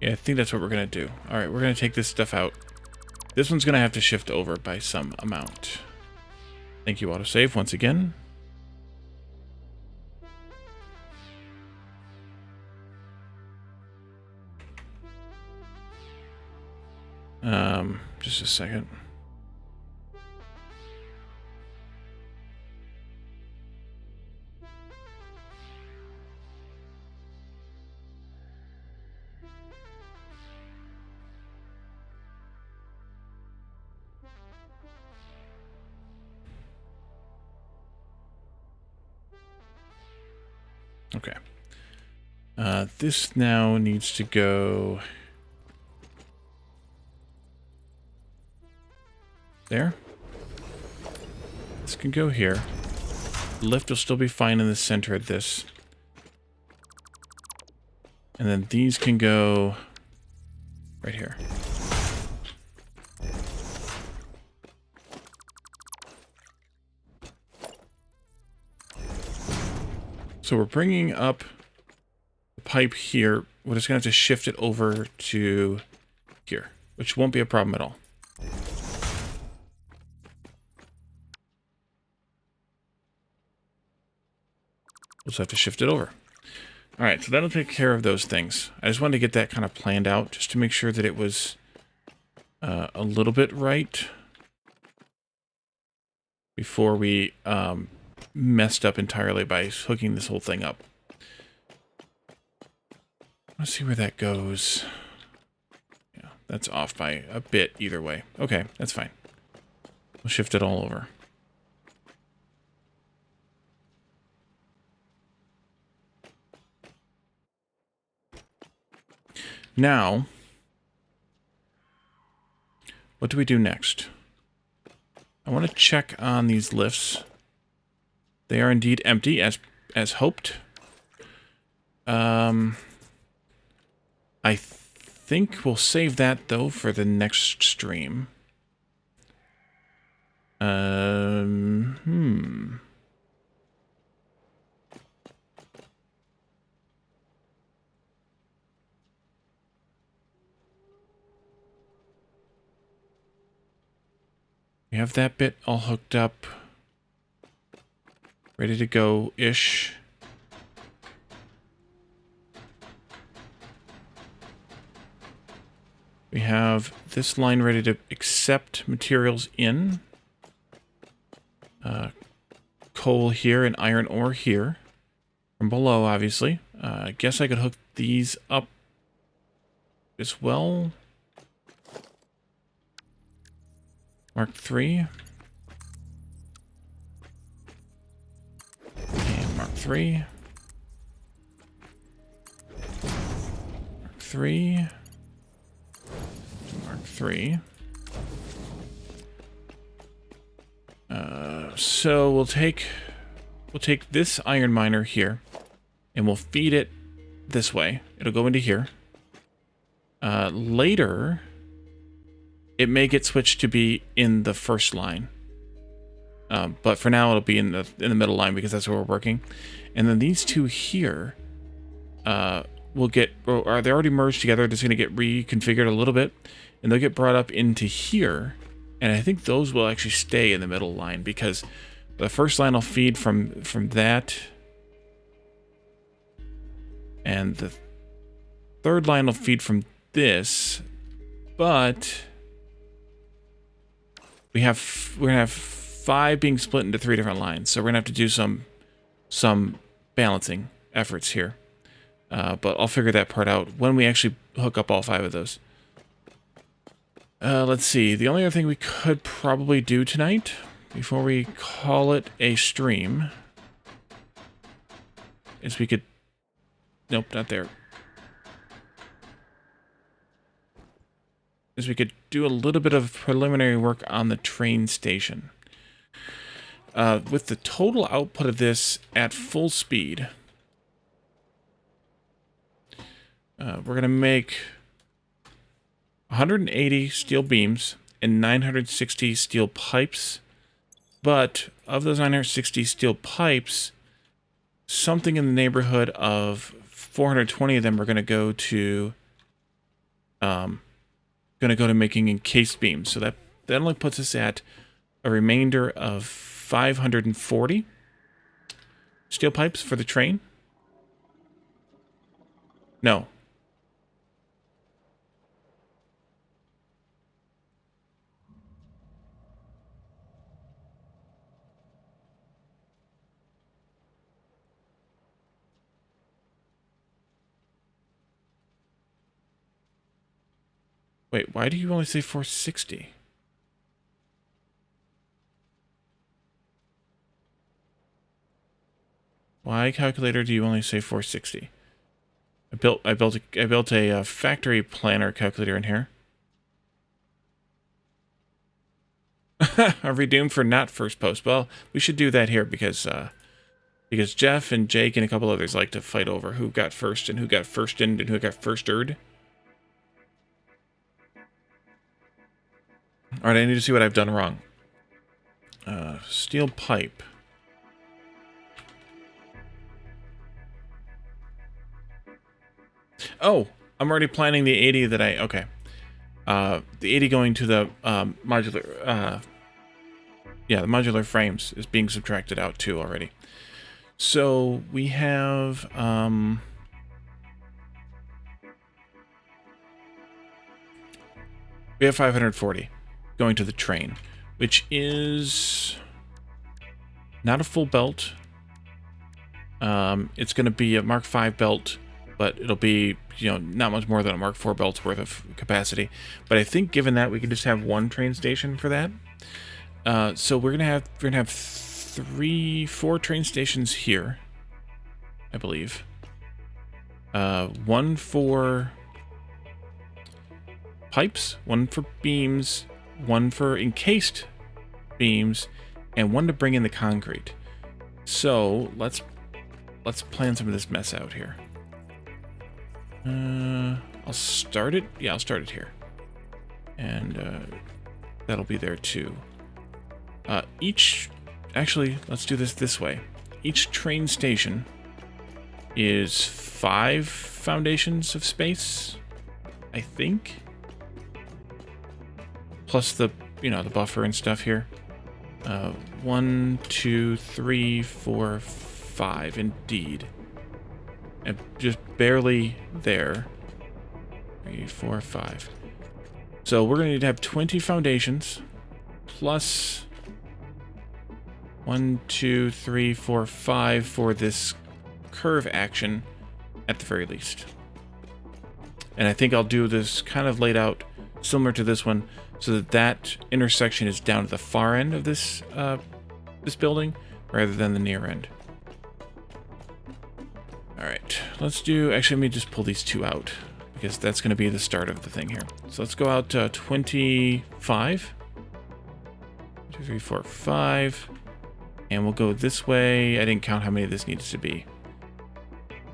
Yeah, I think that's what we're going to do. All right, we're going to take this stuff out. This one's going to have to shift over by some amount. Thank you, autosave, once again. Just a second. Okay. This now needs to go There. This can go here. The lift will still be fine in the center of this. And then these can go right here. So we're bringing up the pipe here. We're just going to have to shift it over to here, which won't be a problem at all. We'll just have to shift it over. All right, so that'll take care of those things. I just wanted to get that kind of planned out just to make sure that it was a little bit right before we messed up entirely by hooking this whole thing up. Let's see where that goes. Yeah, that's off by a bit either way. Okay, that's fine. We'll shift it all over. Now, what do we do next? I want to check on these lifts. They are indeed empty, as hoped. I think we'll save that, though, for the next stream. We have that bit all hooked up. Ready to go-ish. We have this line ready to accept materials in. Coal here and iron ore here. From below, obviously. I guess I could hook these up as well. Mark 3. And Mark 3. Mark 3. Mark 3. So we'll take this iron miner here, and we'll feed it this way. It'll go into here. Later, it may get switched to be in the first line, but for now it'll be in the middle line because that's where we're working. And then these two here, will get, or they're already merged together. Just going to get reconfigured a little bit, and they'll get brought up into here. And I think those will actually stay in the middle line because the first line will feed from that, and the third line will feed from this. But we're gonna have 5 being split into 3 different lines, so we're gonna have to do some balancing efforts here. But I'll figure that part out when we actually hook up all 5 of those. Let's see. The only other thing we could probably do tonight, before we call it a stream, is we could... Nope, not there. Is we could do a little bit of preliminary work on the train station. With the total output of this at full speed, we're going to make 180 steel beams and 960 steel pipes. But of those 960 steel pipes, something in the neighborhood of 420 of them are going to go to making encased beams. So that only puts us at a remainder of 540 steel pipes for the train. No. Wait, why do you only say 460? Why, calculator, do you only say 460? I built a factory planner calculator in here. Are we doomed for not first post? Well, we should do that here because Jeff and Jake and a couple others like to fight over who got first and who got first in and who got first-erd. Alright, I need to see what I've done wrong. Steel pipe. Oh, I'm already planning the 80 that I... Okay. The 80 going to the modular... yeah, the modular frames is being subtracted out too already. So we have... we have 540 going to the train, which is not a full belt. It's going to be a Mark V belt, but it'll be, you know, not much more than a Mark IV belt's worth of capacity. But I think given that, we can just have one train station for that. So we're gonna have 4 train stations here, I believe. One for pipes, one for beams, one for encased beams, and one to bring in the concrete. So let's plan some of this mess out here. I'll start it. Yeah, I'll start it here, and that'll be there too. Actually, let's do this way. Each train station is 5 foundations of space, I think. Plus the, you know, the buffer and stuff here. 1, 2, 3, 4, 5, indeed. And just barely there. 3, 4, 5. So we're going to need to have 20 foundations plus 1, 2, 3, 4, 5 for this curve action at the very least. And I think I'll do this kind of laid out similar to this one, so that that intersection is down at the far end of this this building rather than the near end. All right, let's do, actually, let me just pull these 2 out because that's going to be the start of the thing here. So let's go out 25. 2, 3, 4, 5. And we'll go this way. I didn't count how many this needs to be.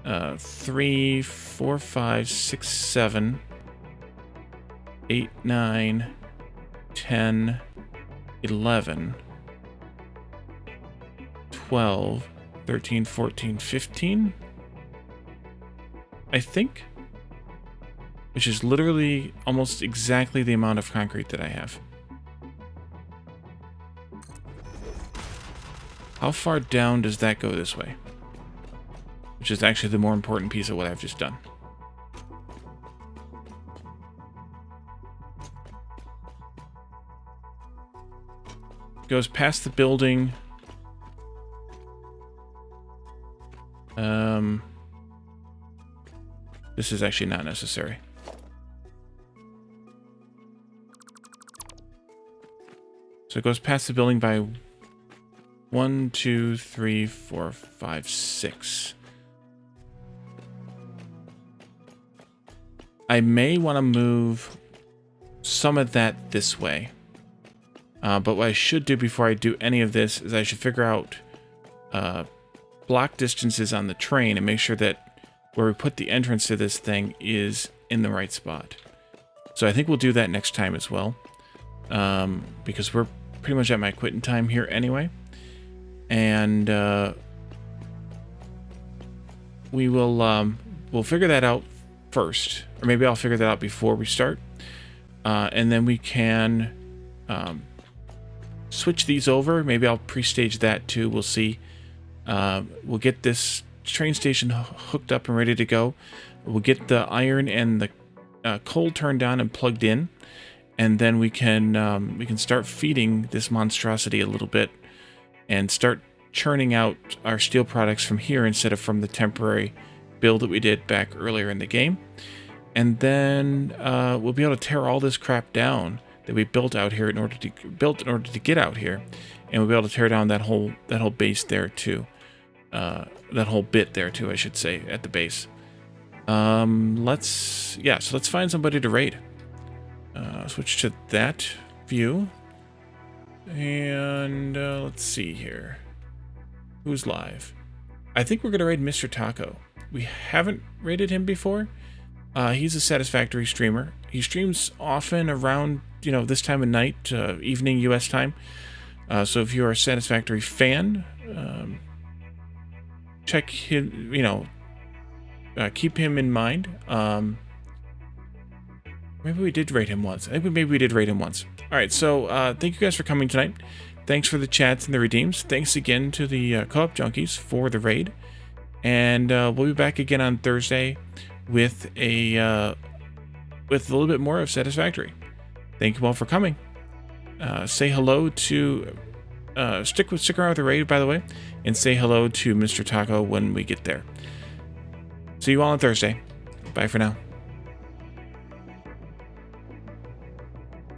3, 4, 5, 6, 7, 8, 9, 10, 11, 12, 13, 14, 15, I think. Which is literally almost exactly the amount of concrete that I have. How far down does that go this way? Which is actually the more important piece of what I've just done. Goes past the building. This is actually not necessary. So it goes past the building by 1, 2, 3, 4, 5, 6. I may want to move some of that this way. But what I should do before I do any of this is I should figure out block distances on the train and make sure that where we put the entrance to this thing is in the right spot. So I think we'll do that next time as well. Because we're pretty much at my quitting time here anyway. And we will we'll figure that out first. Or maybe I'll figure that out before we start. And then we can switch these over. Maybe I'll pre-stage that too. We'll see. We'll get this train station hooked up and ready to go. We'll get the iron and the coal turned on and plugged in, and then we can start feeding this monstrosity a little bit and start churning out our steel products from here instead of from the temporary build that we did back earlier in the game. And then we'll be able to tear all this crap down that we built out here in order to get out here, and we'll be able to tear down that whole base there too. That whole bit there too, I should say, at the base. So let's find somebody to raid. Switch to that view. And let's see here. Who's live? I think we're going to raid Mr. Taco. We haven't raided him before. He's a Satisfactory streamer. He streams often around, this time of night, evening US time. So if you're a Satisfactory fan, check him, keep him in mind. Maybe we did raid him once. I think maybe we did raid him once. All right, so thank you guys for coming tonight. Thanks for the chats and the redeems. Thanks again to the Co-op Junkies for the raid. And we'll be back again on Thursday with a little bit more of Satisfactory. Thank you all for coming. Say hello to stick around with the raid, by the way, and say hello to Mr. Taco when we get there. See you all on Thursday. Bye for now.